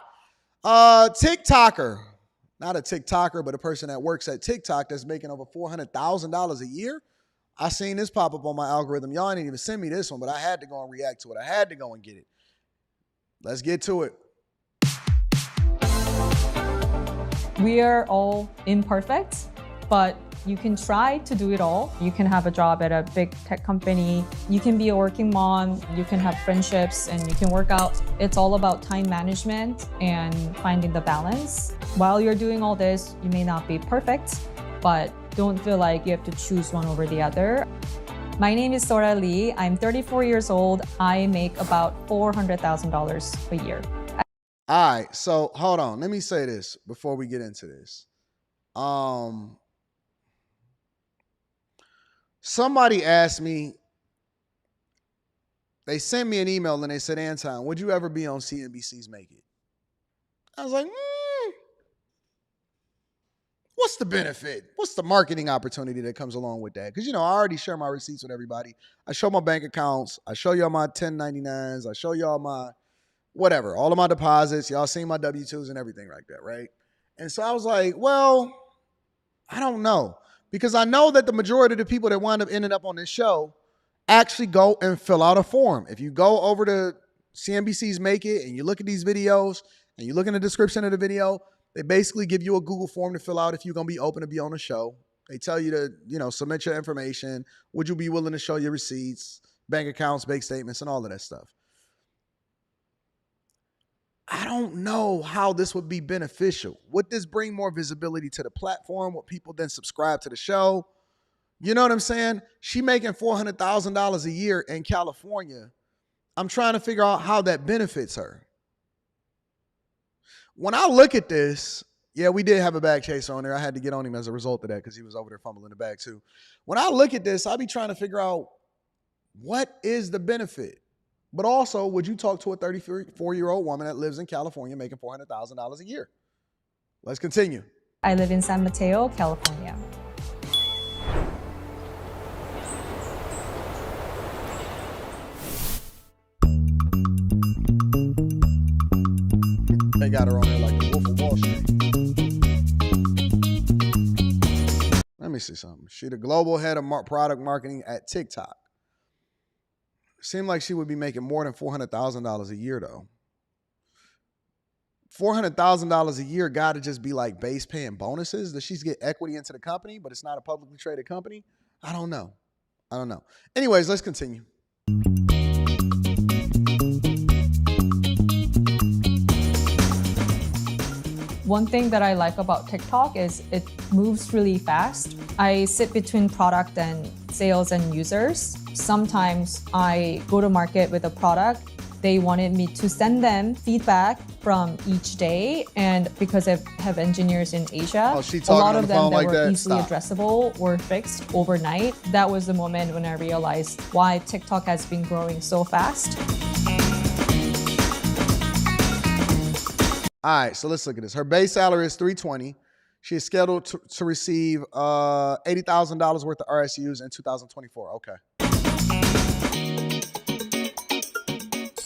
TikToker. Not a TikToker, but a person that works at TikTok that's making over $400,000 a year. I seen this pop up on my algorithm. Y'all didn't even send me this one, but I had to go and react to it. I had to go and get it. Let's get to it. We are all imperfect, but you can try to do it all. You can have a job at a big tech company. You can be a working mom. You can have friendships and you can work out. It's all about time management and finding the balance. While you're doing all this, you may not be perfect, but don't feel like you have to choose one over the other. My name is Sora Lee. I'm 34 years old. I make about $400,000 a year. All right, so hold on. Let me say this before we get into this. Somebody asked me, they sent me an email and they said, Anton, would you ever be on CNBC's Make It? I was like, what's the benefit? What's the marketing opportunity that comes along with that? Because, you know, I already share my receipts with everybody. I show my bank accounts. I show y'all my 1099s. I show y'all my whatever, all of my deposits. Y'all seen my W-2s and everything like that, right? And so I was like, well, I don't know. Because I know that the majority of the people that wind up ending up on this show actually go and fill out a form. If you go over to CNBC's Make It and you look at these videos and you look in the description of the video, they basically give you a Google form to fill out if you're going to be open to be on the show. They tell you to, you know, submit your information. Would you be willing to show your receipts, bank accounts, bank statements, and all of that stuff? I don't know how this would be beneficial. Would this bring more visibility to the platform? Would people then subscribe to the show? You know what I'm saying? She making $400,000 a year in California. I'm trying to figure out how that benefits her. When I look at this, yeah, we did have a bag chaser on there. I had to get on him as a result of that because he was over there fumbling the bag too. When I look at this, I be trying to figure out what is the benefit. But also, would you talk to a 34-year-old woman that lives in California making $400,000 a year? Let's continue. I live in San Mateo, California. They got her on there like the Wolf of Wall Street. Let me see something. She the global head of product marketing at TikTok. Seemed like she would be making more than $400,000 a year, though. $400,000 a year got to just be like base pay and bonuses. Does she get equity into the company, but it's not a publicly traded company? I don't know. Anyways, let's continue. One thing that I like about TikTok is it moves really fast. I sit between product and sales and users. Sometimes I go to market with a product. They wanted me to send them feedback from each day. And because I have engineers in Asia, a lot of them that were easily addressable were fixed overnight. That was the moment when I realized why TikTok has been growing so fast. All right, so let's look at this. Her base salary is $320,000. She is scheduled to receive $80,000 worth of RSUs in 2024. Okay.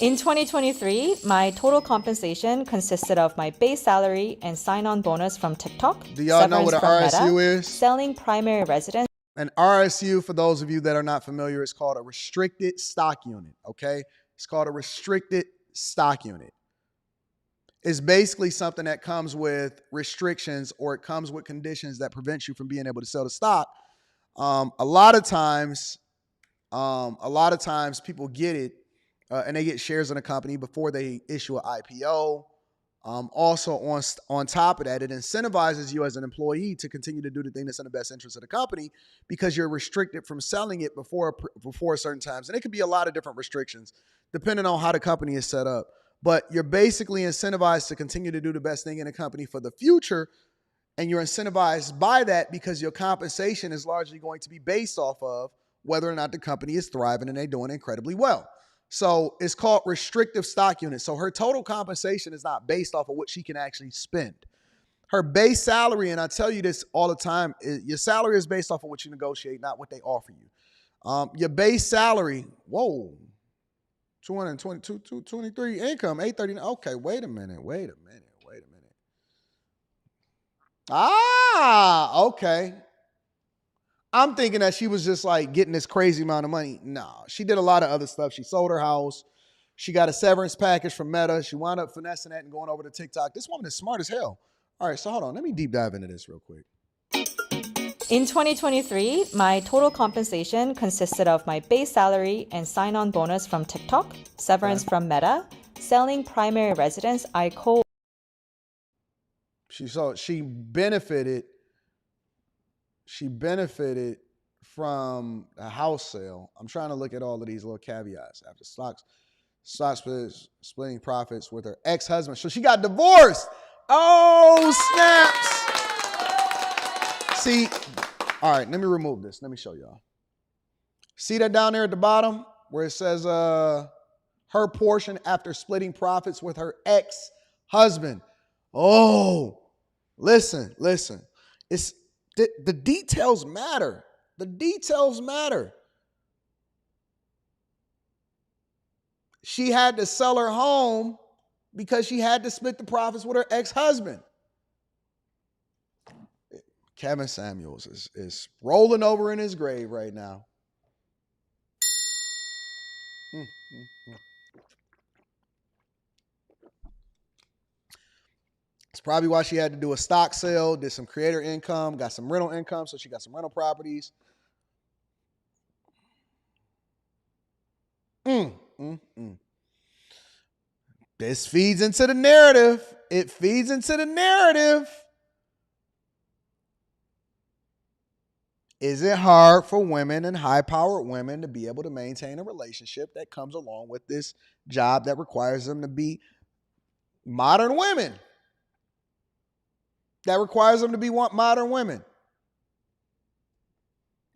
In 2023, my total compensation consisted of my base salary and sign-on bonus from TikTok. Do y'all know what an RSU is? Selling primary residence. An RSU, for those of you that are not familiar, is called a restricted stock unit, okay? It's called a restricted stock unit. It's basically something that comes with restrictions, or it comes with conditions that prevent you from being able to sell the stock. A lot of times people get it and they get shares in a company before they issue an IPO. Also, on top of that, it incentivizes you as an employee to continue to do the thing that's in the best interest of the company, because you're restricted from selling it before certain times. And it could be a lot of different restrictions depending on how the company is set up. But you're basically incentivized to continue to do the best thing in the company for the future, And you're incentivized by that because your compensation is largely going to be based off of whether or not the company is thriving and they're doing incredibly well. So it's called restrictive stock units. So her total compensation is not based off of what she can actually spend. Her base salary, and I tell you this all the time, your salary is based off of what you negotiate, not what they offer you. Your base salary, 223 income, 839. Okay, wait a minute. Okay. I'm thinking that she was just like getting this crazy amount of money. No, she did a lot of other stuff. She sold her house. She got a severance package from Meta. She wound up finessing that and going over to TikTok. This woman is smart as hell. All right, so hold on. Let me deep dive into this real quick. In 2023, my total compensation consisted of my base salary and sign-on bonus from TikTok, severance from Meta, selling primary residence I co. She benefited from a house sale. I'm trying to look at all of these little caveats. After splitting profits with her ex-husband. So she got divorced. Oh, snaps. See, all right, let me remove this. Let me show y'all. See that down there at the bottom where it says her portion after splitting profits with her ex-husband. Oh, listen. It's the details matter. The details matter. She had to sell her home because she had to split the profits with her ex-husband. Kevin Samuels is rolling over in his grave right now. It's probably why she had to do a stock sale, did some creator income, got some rental income, so she got some rental properties. This feeds into the narrative. It feeds into the narrative. Is it hard for women and high-powered women to be able to maintain a relationship that comes along with this job that requires them to be modern women? That requires them to be modern women.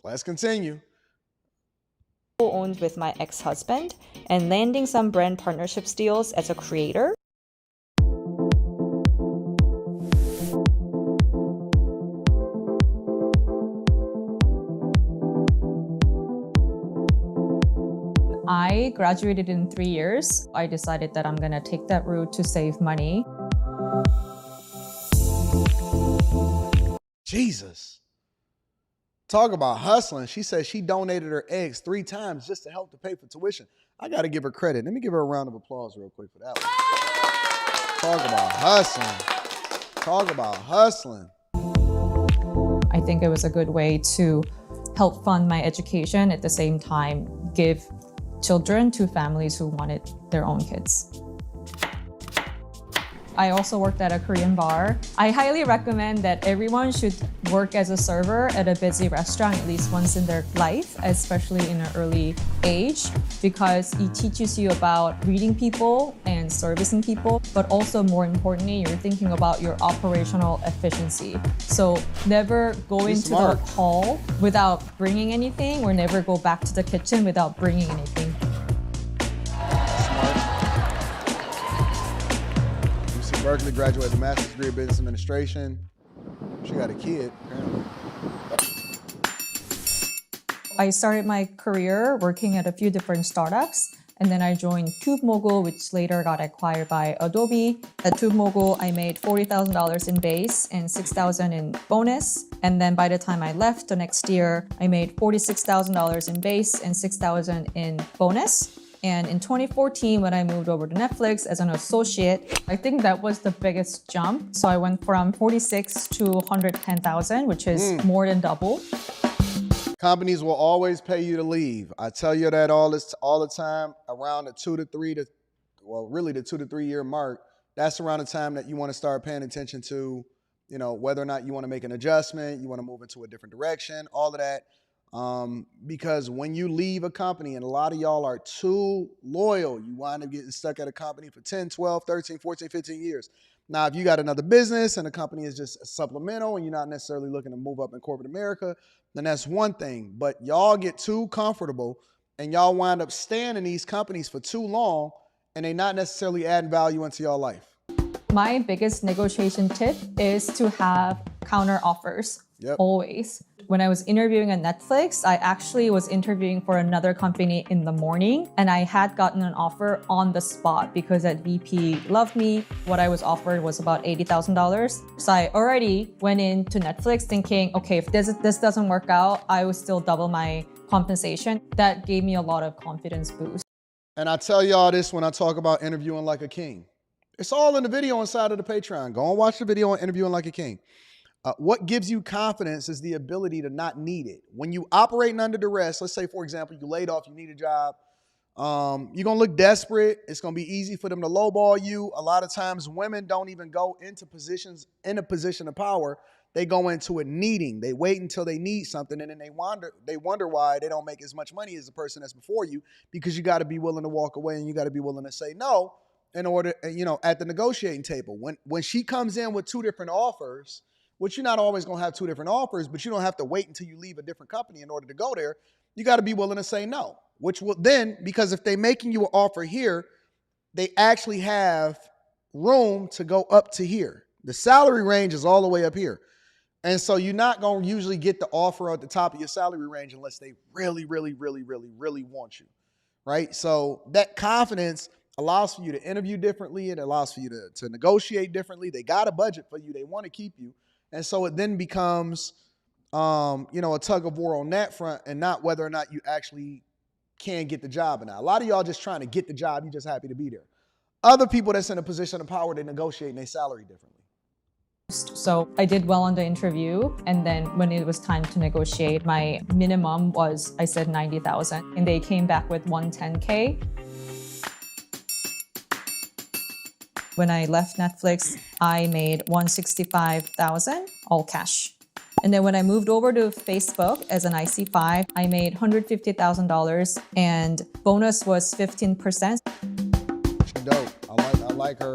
Let's continue. Owned with my ex-husband and landing some brand partnerships deals as a creator. I graduated in 3 years. I decided that I'm gonna take that route to save money. Jesus. Talk about hustling. She said she donated her eggs 3 times just to help to pay for tuition. I got to give her credit. Let me give her a round of applause real quick for that one. Talk about hustling. I think it was a good way to help fund my education, at the same time give children to families who wanted their own kids. I also worked at a Korean bar. I highly recommend that everyone should work as a server at a busy restaurant at least once in their life, especially in an early age, because it teaches you about reading people and servicing people, but also more importantly, you're thinking about your operational efficiency. So never go into the hall without bringing anything, or never go back to the kitchen without bringing anything. Berkeley, graduated with a master's degree in business administration. She got a kid, apparently. I started my career working at a few different startups, and then I joined TubeMogul, which later got acquired by Adobe. At TubeMogul, I made $40,000 in base and $6,000 in bonus. And then by the time I left the next year, I made $46,000 in base and $6,000 in bonus. And in 2014, when I moved over to Netflix as an associate, I think that was the biggest jump. So I went from 46 to 110,000, which is more than double. Companies will always pay you to leave. I tell you that all the time. Around the 2 to 3 year mark. That's around the time that you want to start paying attention to, whether or not you want to make an adjustment, you want to move into a different direction, all of that. Because when you leave a company, and a lot of y'all are too loyal, you wind up getting stuck at a company for 10, 12, 13, 14, 15 years. Now, if you got another business and the company is just supplemental and you're not necessarily looking to move up in corporate America, then that's one thing. But y'all get too comfortable and y'all wind up staying in these companies for too long and they not necessarily adding value into your life. My biggest negotiation tip is to have counter offers. Yep. Always. When I was interviewing at Netflix, I actually was interviewing for another company in the morning, and I had gotten an offer on the spot because that VP loved me. What I was offered was about $80,000. So I already went into Netflix thinking, okay, if this doesn't work out, I would still double my compensation. That gave me a lot of confidence boost. And I tell y'all this when I talk about interviewing like a king. It's all in the video inside of the Patreon. Go and watch the video on interviewing like a king. What gives you confidence is the ability to not need it. When you operating under duress, let's say, for example, you laid off, you need a job. You're going to look desperate. It's going to be easy for them to lowball you. A lot of times women don't even go into positions in a position of power. They go into it needing. They wait until they need something, and then they wonder why they don't make as much money as the person that's before you, because you got to be willing to walk away and you got to be willing to say no in order, at the negotiating table. When she comes in with two different offers, which you're not always going to have two different offers, but you don't have to wait until you leave a different company in order to go there. You got to be willing to say no, which will then, because if they're making you an offer here, they actually have room to go up to here. The salary range is all the way up here. And so you're not going to usually get the offer at the top of your salary range unless they really, really, really, really, really want you, right? So that confidence allows for you to interview differently. It allows for you to negotiate differently. They got a budget for you. They want to keep you. And so it then becomes, a tug of war on that front and not whether or not you actually can get the job or not. A lot of y'all just trying to get the job. You're just happy to be there. Other people that's in a position of power, they negotiate and they salary differently. So I did well on the interview. And then when it was time to negotiate, my minimum was, I said 90,000, and they came back with 110K. When I left Netflix, I made $165,000, all cash. And then when I moved over to Facebook as an IC5, I made $150,000, and bonus was 15%. She's dope. I like her.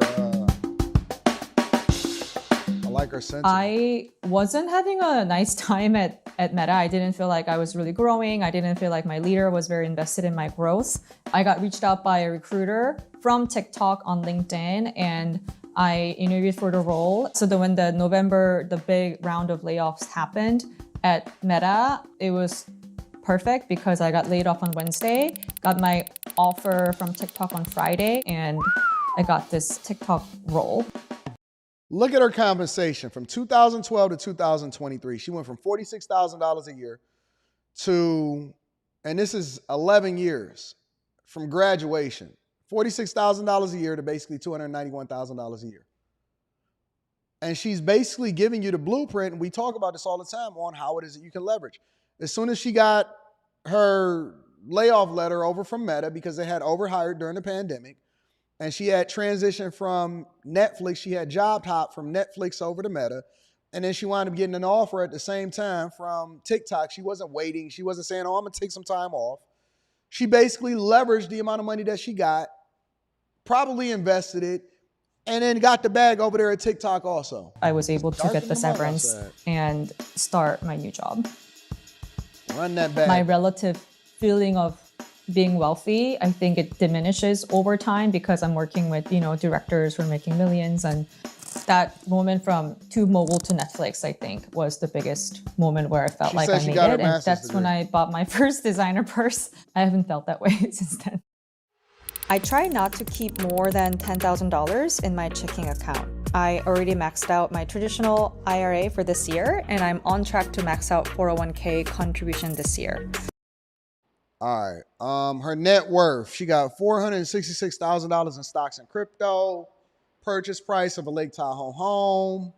I like her sentiment. I wasn't having a nice time at Meta. I didn't feel like I was really growing. I didn't feel like my leader was very invested in my growth. I got reached out by a recruiter from TikTok on LinkedIn, and I interviewed for the role. So when the big round of layoffs happened at Meta, it was perfect because I got laid off on Wednesday, got my offer from TikTok on Friday, and I got this TikTok role. Look at her compensation from 2012 to 2023. She went from $46,000 a year to, and this is 11 years from graduation, $46,000 a year to basically $291,000 a year. And she's basically giving you the blueprint, and we talk about this all the time on how it is that you can leverage. As soon as she got her layoff letter over from Meta because they had overhired during the pandemic, and she had transitioned from Netflix, she had job hop from Netflix over to Meta, and then she wound up getting an offer at the same time from TikTok. She wasn't waiting. She wasn't saying, I'm going to take some time off. She basically leveraged the amount of money that she got, probably invested it, and then got the bag over there at TikTok also. I was able to get the severance and start my new job. Run that bag. My relative feeling of being wealthy, I think it diminishes over time because I'm working with, directors who are making millions. And that moment from Mobile to Netflix, I think, was the biggest moment where I felt like I made it. And that's when I bought my first designer purse. I haven't felt that way since then. I try not to keep more than $10,000 in my checking account. I already maxed out my traditional IRA for this year, and I'm on track to max out 401k contribution this year. All right. Her net worth, she got $466,000 in stocks and crypto, purchase price of a Lake Tahoe home,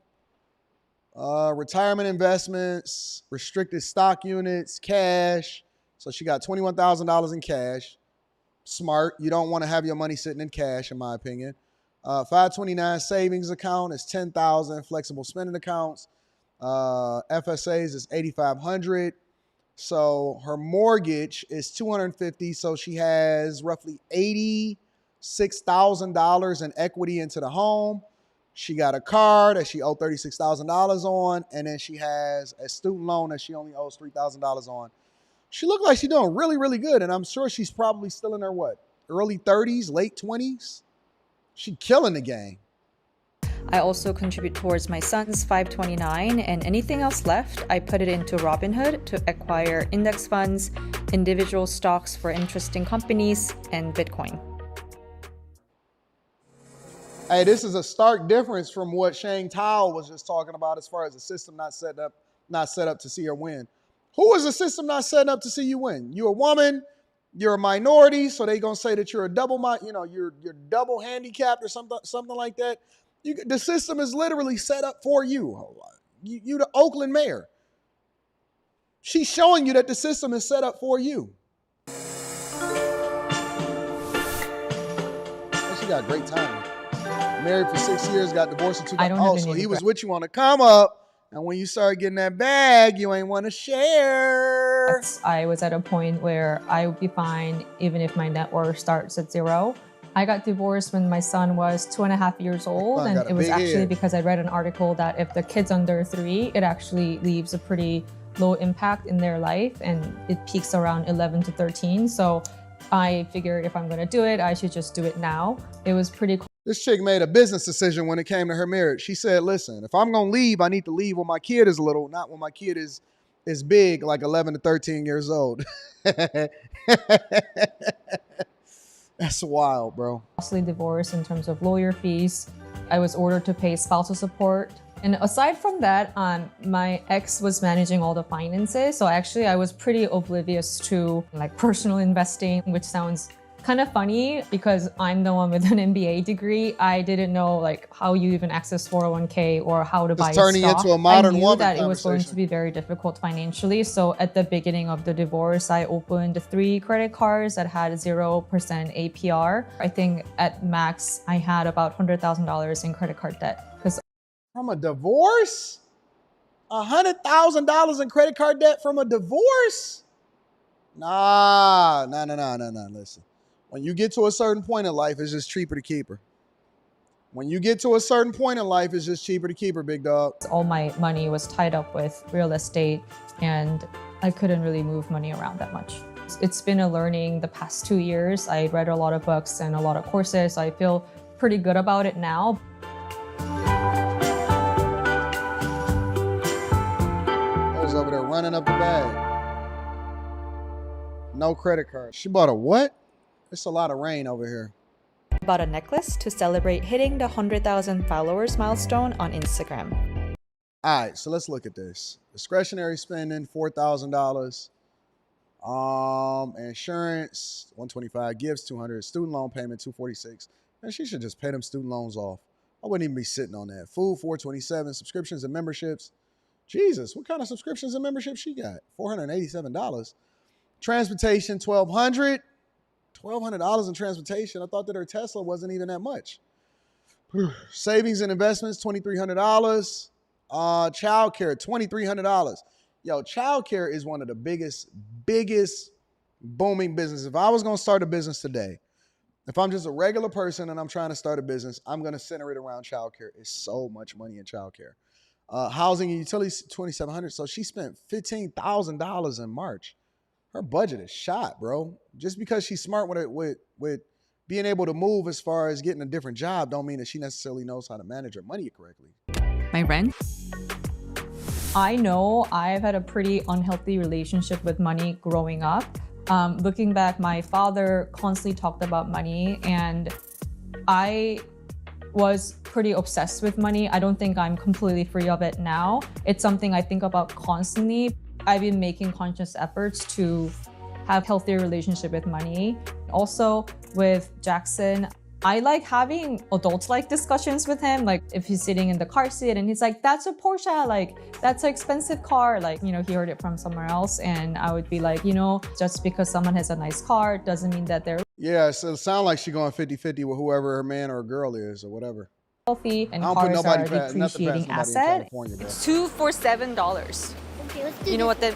retirement investments, restricted stock units, cash. So she got $21,000 in cash. Smart. You don't want to have your money sitting in cash, in my opinion. 529 savings account is $10,000. Flexible spending accounts. FSAs is $8,500. So her mortgage is $250,000. So she has roughly $86,000 in equity into the home. She got a car that she owed $36,000 on, and then she has a student loan that she only owes $3,000 on. She looked like she's doing really, really good, and I'm sure she's probably still in her, early 30s, late 20s? She killing the game. I also contribute towards my son's 529, and anything else left, I put it into Robinhood to acquire index funds, individual stocks for interesting companies, and Bitcoin. Hey, this is a stark difference from what Shane Towell was just talking about as far as the system not set up to see her win. Who is the system not set up to see you win? You're a woman, you're a minority, so they're gonna say that you're you're double handicapped or something like that. The system is literally set up for you. You're the Oakland mayor. She's showing you that the system is set up for you. She got great timing. Married for 6 years, got divorced in 2000. Oh, so he was with you on the come up, and when you started getting that bag, you ain't want to share. I was at a point where I would be fine even if my net worth starts at 0. I got divorced when my son was 2.5 years old, and it was actually because I read an article that if the kid's under 3, it actually leaves a pretty low impact in their life, and it peaks around 11 to 13. So I figured if I'm going to do it, I should just do it now. It was pretty cool. This chick made a business decision when it came to her marriage. She said, listen, if I'm going to leave, I need to leave when my kid is little, not when my kid is big, like 11 to 13 years old. That's wild, bro. Costly divorce in terms of lawyer fees. I was ordered to pay spousal support. And aside from that, my ex was managing all the finances. So actually I was pretty oblivious to like personal investing, which sounds kind of funny because I'm the one with an MBA degree. I didn't know like how you even access 401k or how to buy a stock. Turning into a modern woman. I knew that it was going to be very difficult financially. So at the beginning of the divorce, I opened 3 credit cards that had 0% APR. I think at max, I had about $100,000 in credit card debt. From a divorce? $100,000 in credit card debt from a divorce? Nah. Listen. When you get to a certain point in life, it's just cheaper to keep her. When you get to a certain point in life, it's just cheaper to keep her, big dog. All my money was tied up with real estate, and I couldn't really move money around that much. It's been a learning the past 2 years. I read a lot of books and a lot of courses. I feel pretty good about it now. I was over there running up the bag. No credit card. She bought a what? It's a lot of rain over here. Bought a necklace to celebrate hitting the 100,000 followers milestone on Instagram. All right, so let's look at this. Discretionary spending, $4,000. Insurance, $125. Gifts, $200. Student loan payment, $246. Man, she should just pay them student loans off. I wouldn't even be sitting on that. Food, $427. Subscriptions and memberships. Jesus, what kind of subscriptions and memberships she got? $487. Transportation, $1,200. $1,200 in transportation. I thought that her Tesla wasn't even that much. Savings and investments, $2,300. Childcare, $2,300. Yo, childcare is one of the biggest booming businesses. If I was going to start a business today, if I'm just a regular person and I'm trying to start a business, I'm going to center it around childcare. It's so much money in childcare. Housing and utilities, $2,700. So she spent $15,000 in March. Her budget is shot, bro. Just because she's smart with being able to move as far as getting a different job don't mean that she necessarily knows how to manage her money correctly. My rent? I know I've had a pretty unhealthy relationship with money growing up. Looking back, my father constantly talked about money, and I was pretty obsessed with money. I don't think I'm completely free of it now. It's something I think about constantly. I've been making conscious efforts to have healthier relationship with money. Also with Jackson, I like having adult-like discussions with him. Like if he's sitting in the car seat and he's like, that's a Porsche, like that's an expensive car. Like, he heard it from somewhere else. And I would be like, just because someone has a nice car doesn't mean that they're Yeah, so it sounds like she's going 50-50 with whoever her man or girl is or whatever. healthy, and cars are a depreciating asset. It's 2 for $7. Okay, let's do You know what this.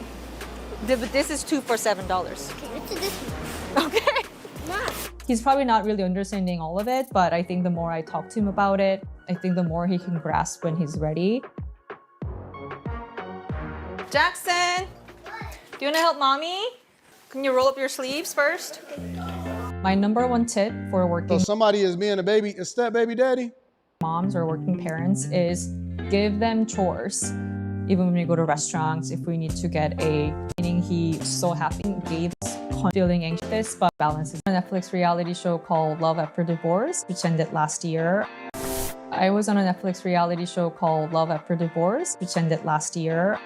this is 2 for $7. Okay, let's do this one. Okay. Nah. He's probably not really understanding all of it, but I think the more I talk to him about it, I think the more he can grasp when he's ready. Jackson, do you want to help mommy? Can you roll up your sleeves first? My number one tip for working So somebody is being a step baby daddy? Moms or working parents is give them chores. Even when we go to restaurants, if we need to get a meaning, he's so happy, gave us feeling anxious, but balances. A Netflix reality show called Love After Divorce, which ended last year. I was on a Netflix reality show called Love After Divorce, which ended last year.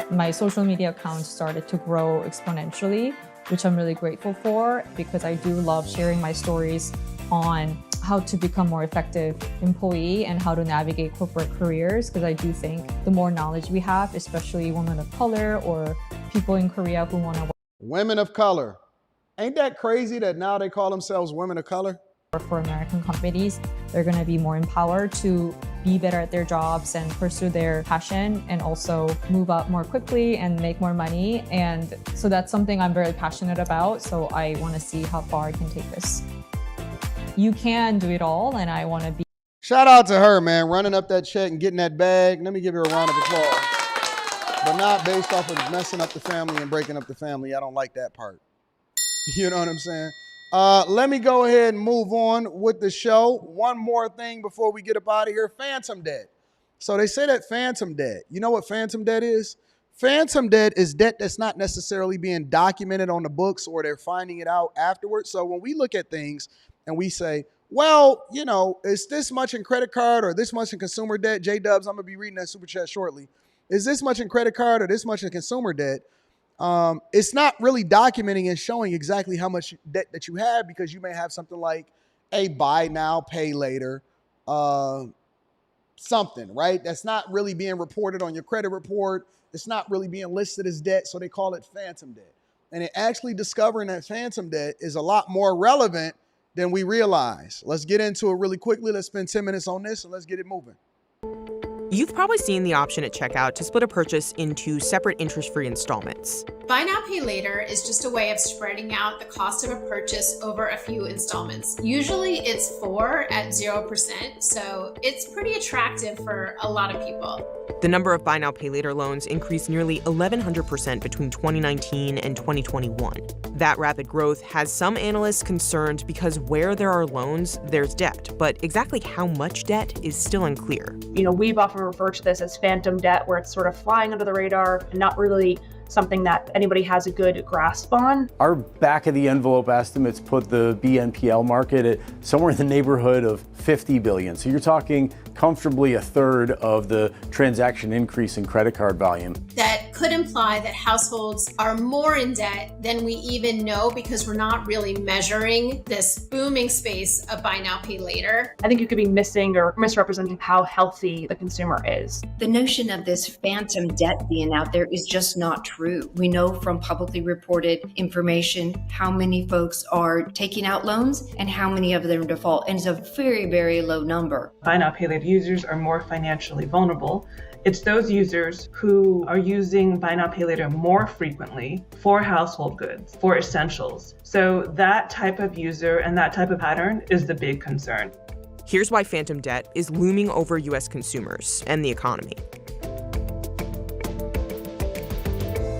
My social media account started to grow exponentially, which I'm really grateful for because I do love sharing my stories on how to become more effective employee and how to navigate corporate careers, because I do think the more knowledge we have, especially women of color or people in Korea who want to work. Women of color. Ain't that crazy that now they call themselves women of color? For American companies, they're going to be more empowered to be better at their jobs and pursue their passion and also move up more quickly and make more money. And so that's something I'm very passionate about. So I want to see how far I can take this. You can do it all, and I want to be. Shout out to her, man, running up that check and getting that bag. Let me give her a round of applause. But not based off of messing up the family and breaking up the family. I don't like that part. You know what I'm saying? Let me go ahead and move on with the show. One more thing before we get up out of here. Phantom debt. So they say that phantom debt. You know what phantom debt is? Phantom debt is debt that's not necessarily being documented on the books or they're finding it out afterwards. So when we look at things and we say, well, you know, is this much in credit card or this much in consumer debt? J-Dubs, I'm going to be reading that super chat shortly. Is this much in credit card or this much in consumer debt? It's not really documenting and showing exactly how much debt that you have because you may have something like a buy now, pay later, something, right? That's not really being reported on your credit report. It's not really being listed as debt, so they call it phantom debt. And it actually discovering that phantom debt is a lot more relevant than we realize. Let's get into it really quickly. Let's spend 10 minutes on this and let's get it moving. You've probably seen the option at checkout to split a purchase into separate interest-free installments. Buy now, pay later is just a way of spreading out the cost of a purchase over a few installments. Usually it's 4 at 0%, so it's pretty attractive for a lot of people. The number of buy now, pay later loans increased nearly 1,100% between 2019 and 2021. That rapid growth has some analysts concerned because where there are loans, there's debt. But exactly how much debt is still unclear. You know, we've often referred to this as phantom debt, where it's sort of flying under the radar and not really something that anybody has a good grasp on. Our back of the envelope estimates put the BNPL market at somewhere in the neighborhood of 50 billion. So you're talking comfortably a third of the transaction increase in credit card volume. That could imply that households are more in debt than we even know because we're not really measuring this booming space of buy now, pay later. I think you could be missing or misrepresenting how healthy the consumer is. The notion of this phantom debt being out there is just not true. We know from publicly reported information how many folks are taking out loans and how many of them default, and it's a very, very low number. Buy now, pay later users are more financially vulnerable. It's those users who are using buy now, pay later more frequently for household goods, for essentials. So that type of user and that type of pattern is the big concern. Here's why phantom debt is looming over U.S. consumers and the economy.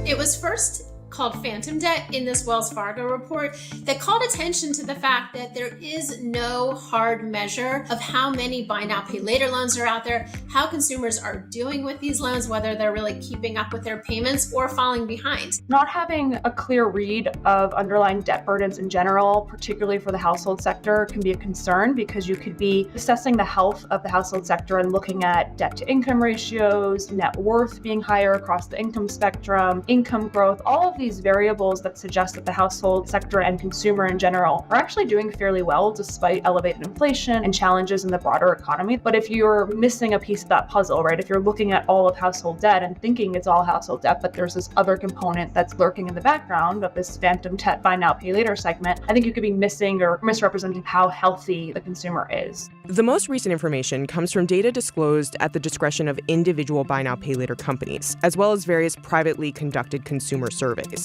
It was first called phantom debt in this Wells Fargo report that called attention to the fact that there is no hard measure of how many buy now, pay later loans are out there, how consumers are doing with these loans, whether they're really keeping up with their payments or falling behind. Not having a clear read of underlying debt burdens in general, particularly for the household sector, can be a concern because you could be assessing the health of the household sector and looking at debt to income ratios, net worth being higher across the income spectrum, income growth, all of these variables that suggest that the household sector and consumer in general are actually doing fairly well despite elevated inflation and challenges in the broader economy. But if you're missing a piece of that puzzle, right, if you're looking at all of household debt and thinking it's all household debt, but there's this other component that's lurking in the background of this phantom debt buy now, pay later segment, I think you could be missing or misrepresenting how healthy the consumer is. The most recent information comes from data disclosed at the discretion of individual buy now, pay later companies, as well as various privately conducted consumer surveys.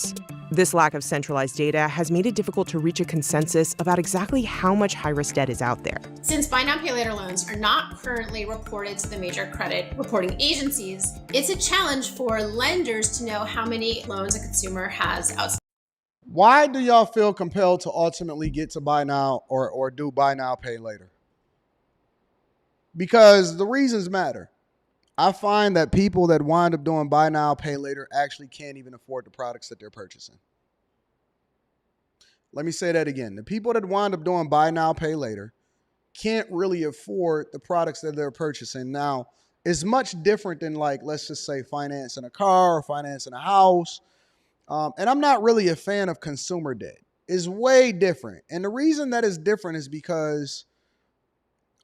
This lack of centralized data has made it difficult to reach a consensus about exactly how much high-risk debt is out there. Since buy now, pay later loans are not currently reported to the major credit reporting agencies, it's a challenge for lenders to know how many loans a consumer has outstanding. Why do y'all feel compelled to ultimately get to buy now or do buy now, pay later? Because the reasons matter. I find that people that wind up doing buy now, pay later actually can't even afford the products that they're purchasing. Let me say that again. The people that wind up doing buy now, pay later can't really afford the products that they're purchasing. Now, it's much different than, like, let's just say financing a car or financing a house. And I'm not really a fan of consumer debt. It's way different. And the reason that is different is because,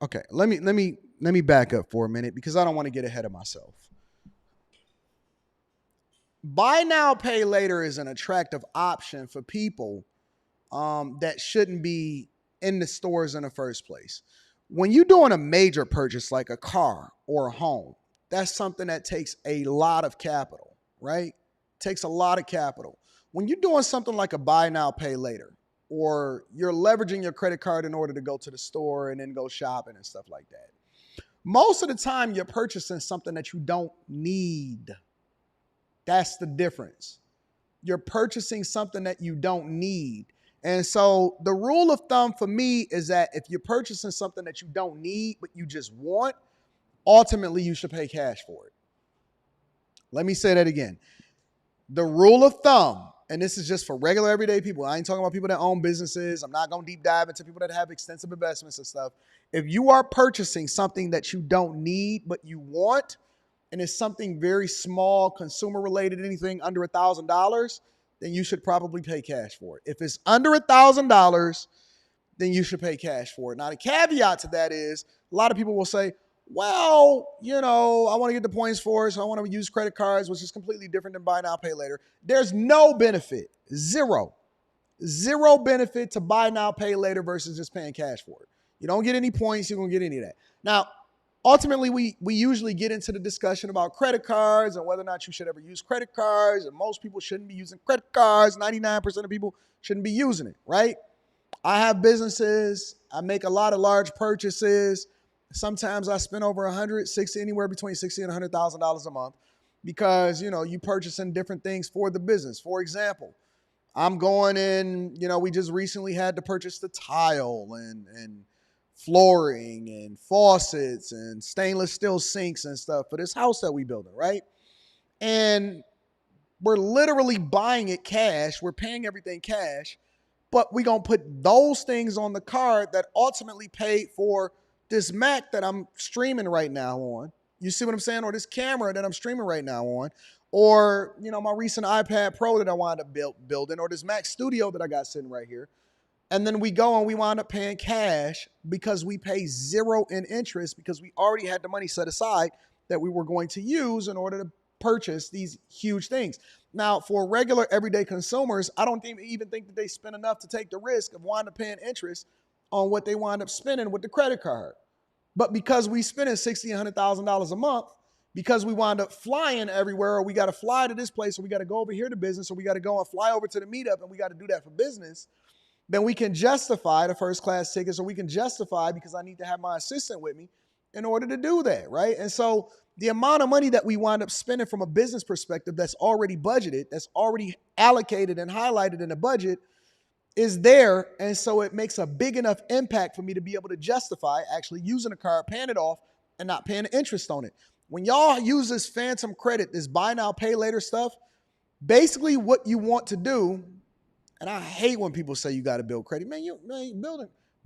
okay, let me back up for a minute because I don't want to get ahead of myself. Buy now, pay later is an attractive option for people that shouldn't be in the stores in the first place. When you're doing a major purchase like a car or a home, that's something that takes a lot of capital, right? Takes a lot of capital. When you're doing something like a buy now, pay later, or you're leveraging your credit card in order to go to the store and then go shopping and stuff like that, most of the time you're purchasing something that you don't need. That's the difference. You're purchasing something that you don't need. And so the rule of thumb for me is that if you're purchasing something that you don't need, but you just want, ultimately you should pay cash for it. Let me say that again. The rule of thumb, and this is just for regular everyday people. I ain't talking about people that own businesses. I'm not going to deep dive into people that have extensive investments and stuff. If you are purchasing something that you don't need, but you want, and it's something very small, consumer related, anything under $1,000, then you should probably pay cash for it. If it's under $1,000, then you should pay cash for it. Now, the caveat to that is a lot of people will say, well, you know, I want to get the points for it, so I want to use credit cards, which is completely different than buy now, pay later. There's no benefit, zero benefit to buy now, pay later versus just paying cash for it. You don't get any points, you don't get any of that. Now, ultimately, we usually get into the discussion about credit cards and whether or not you should ever use credit cards, and most people shouldn't be using credit cards. 99% of people shouldn't be using it, right? I have businesses, I make a lot of large purchases. Sometimes I spend over anywhere between $60,000 and $100,000 a month because, you know, you purchasing different things for the business. For example, I'm going in, you know, we just recently had to purchase the tile and flooring and faucets and stainless steel sinks and stuff for this house that we building, right? And we're literally buying it cash. We're paying everything cash, but we're going to put those things on the card that ultimately paid for this Mac that I'm streaming right now on. You see what I'm saying? Or this camera that I'm streaming right now on. Or, you know, my recent iPad Pro that I wound up building, or this Mac Studio that I got sitting right here. And then we go and we wind up paying cash because we pay zero in interest because we already had the money set aside that we were going to use in order to purchase these huge things. Now, for regular everyday consumers, I don't even think that they spend enough to take the risk of wind up paying interest on what they wind up spending with the credit card. But because we spending $60,000 and $100,000 a month, because we wind up flying everywhere, or we got to fly to this place, or we got to go over here to business, or we got to go and fly over to the meetup, and we got to do that for business, then we can justify the first class tickets, or we can justify because I need to have my assistant with me in order to do that, right? And so the amount of money that we wind up spending from a business perspective that's already budgeted, that's already allocated and highlighted in the budget is there. And so it makes a big enough impact for me to be able to justify actually using a card, paying it off, and not paying interest on it. When y'all use this phantom credit, this buy now, pay later stuff, basically what you want to do, and I hate when people say you got to build credit. Man,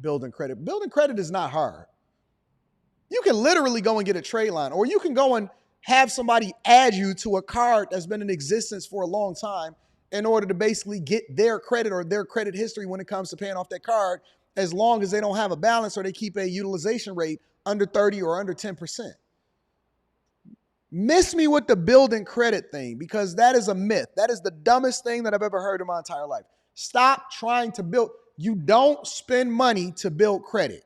building credit. Building credit is not hard. You can literally go and get a trade line, or you can go and have somebody add you to a card that's been in existence for a long time in order to basically get their credit or their credit history when it comes to paying off that card, as long as they don't have a balance or they keep a utilization rate under 30 or under 10%. Miss me with the building credit thing, because that is a myth. That is the dumbest thing that I've ever heard in my entire life. Stop trying to build. You don't spend money to build credit.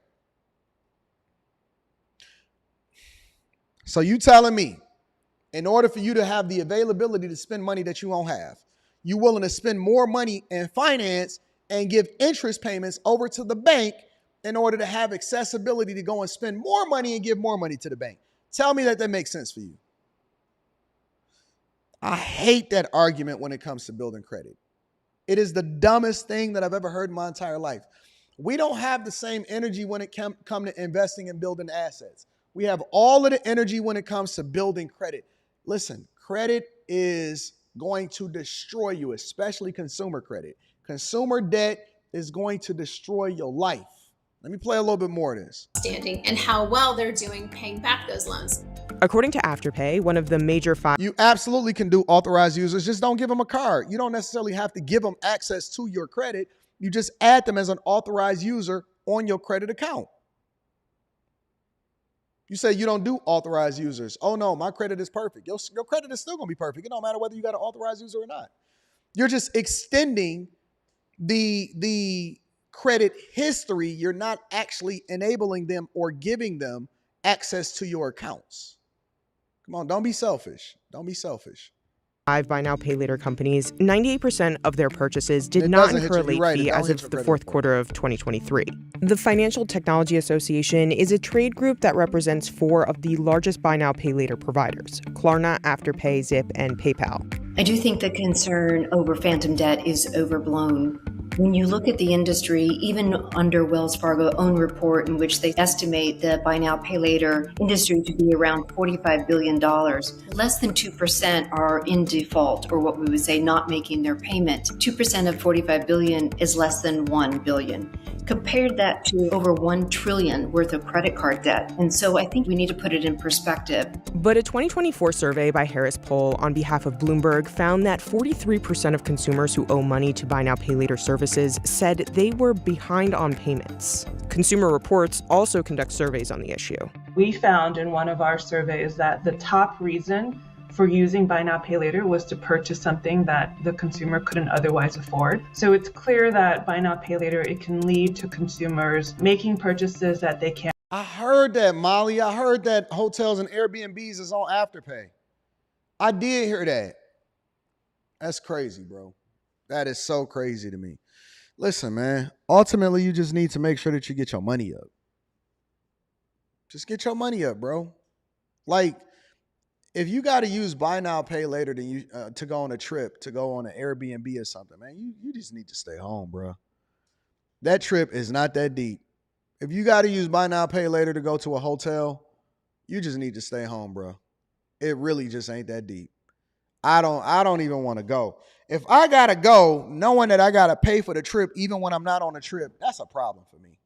So you telling me, in order for you to have the availability to spend money that you won't have, you're willing to spend more money in finance and give interest payments over to the bank in order to have accessibility to go and spend more money and give more money to the bank. Tell me that makes sense for you. I hate that argument when it comes to building credit. It is the dumbest thing that I've ever heard in my entire life. We don't have the same energy when it comes to investing and building assets. We have all of the energy when it comes to building credit. Listen, credit is going to destroy you, especially consumer credit. Consumer debt is going to destroy your life. Let me play a little bit more of this. Standing and how well they're doing paying back those loans. According to Afterpay, one of the major You absolutely can do authorized users. Just don't give them a card. You don't necessarily have to give them access to your credit. You just add them as an authorized user on your credit account. You say you don't do authorized users. Oh no, my credit is perfect. Your credit is still going to be perfect. It don't matter whether you got an authorized user or not. You're just extending the credit history. You're not actually enabling them or giving them access to your accounts. Come on, don't be selfish. Don't be selfish. 5 buy now, pay later companies, 98% of their purchases did not incur a late fee as of the fourth quarter of 2023. The Financial Technology Association is a trade group that represents 4 of the largest buy now, pay later providers: Klarna, Afterpay, Zip, and PayPal. I do think the concern over phantom debt is overblown. When you look at the industry, even under Wells Fargo's own report in which they estimate the buy now, pay later industry to be around $45 billion, less than 2% are in default, or what we would say not making their payment. 2% of $45 billion is less than $1 billion. Compare that to over $1 trillion worth of credit card debt. And so I think we need to put it in perspective. But a 2024 survey by Harris Poll on behalf of Bloomberg found that 43% of consumers who owe money to buy now, pay later services said they were behind on payments. Consumer Reports also conducts surveys on the issue. We found in one of our surveys that the top reason for using buy now, pay later was to purchase something that the consumer couldn't otherwise afford. So it's clear that buy now, pay later, it can lead to consumers making purchases that they can't. I heard that, Molly. I heard that hotels and Airbnbs is on Afterpay. I did hear that. That's crazy, bro. That is so crazy to me. Listen, man, ultimately, you just need to make sure that you get your money up. Just get your money up, bro. Like, if you got to use buy now, pay later to go on a trip, to go on an Airbnb or something, man, you just need to stay home, bro. That trip is not that deep. If you got to use buy now, pay later to go to a hotel, you just need to stay home, bro. It really just ain't that deep. I don't even want to go. If I got to go, knowing that I got to pay for the trip, even when I'm not on a trip, that's a problem for me.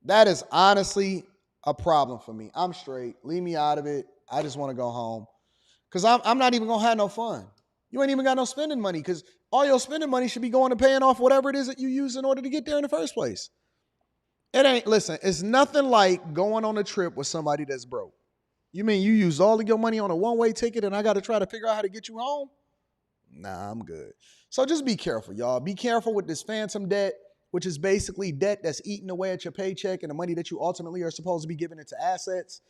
That is honestly a problem for me. I'm straight. Leave me out of it. I just want to go home. Because I'm not even going to have no fun. You ain't even got no spending money, because all your spending money should be going to paying off whatever it is that you use in order to get there in the first place. Listen, it's nothing like going on a trip with somebody that's broke. You mean you use all of your money on a one-way ticket and I got to try to figure out how to get you home? Nah, I'm good. So just be careful, y'all. Be careful with this phantom debt, which is basically debt that's eating away at your paycheck and the money that you ultimately are supposed to be giving into assets.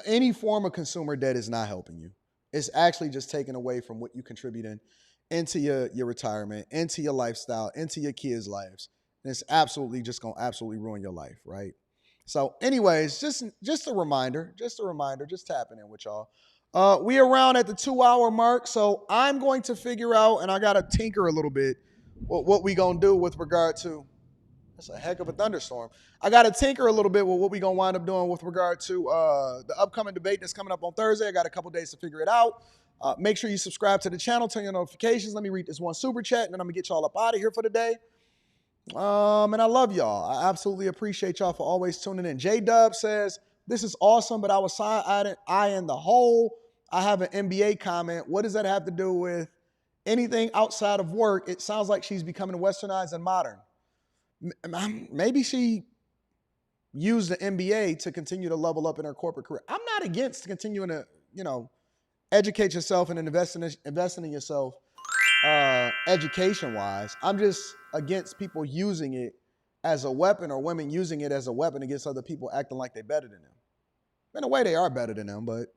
Any form of consumer debt is not helping you. It's actually just taking away from what you contributing into your retirement, into your lifestyle, into your kids' lives. And it's absolutely just going to absolutely ruin your life, right? So anyways, just a reminder, just tapping in with y'all. We are around at the 2-hour mark, so I'm going to figure out, and I got to tinker a little bit, what we going to do with regard to, that's a heck of a thunderstorm. I got to tinker a little bit with what we going to wind up doing with regard to the upcoming debate that's coming up on Thursday. I got a couple days to figure it out. Make sure you subscribe to the channel, turn your notifications. Let me read this one super chat, and then I'm going to get y'all up out of here for the day. And I love y'all. I absolutely appreciate y'all for always tuning in. J-Dub says, this is awesome, but I was eyeing the whole. I have an NBA comment. What does that have to do with anything outside of work? It sounds like she's becoming westernized and modern. Maybe she used the NBA to continue to level up in her corporate career. I'm not against continuing to, educate yourself and invest in yourself education-wise. I'm just against people using it as a weapon, or women using it as a weapon against other people acting like they're better than them. In a way, they are better than them, but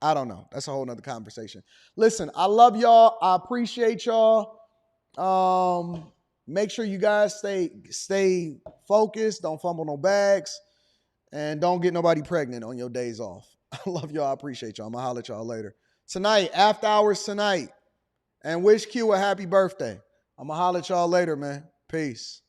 I don't know. That's a whole nother conversation. Listen, I love y'all. I appreciate y'all. Make sure you guys stay focused. Don't fumble no bags. And don't get nobody pregnant on your days off. I love y'all. I appreciate y'all. I'm going to holler at y'all later. Tonight, after hours tonight. And wish Q a happy birthday. I'm going to holler at y'all later, man. Peace.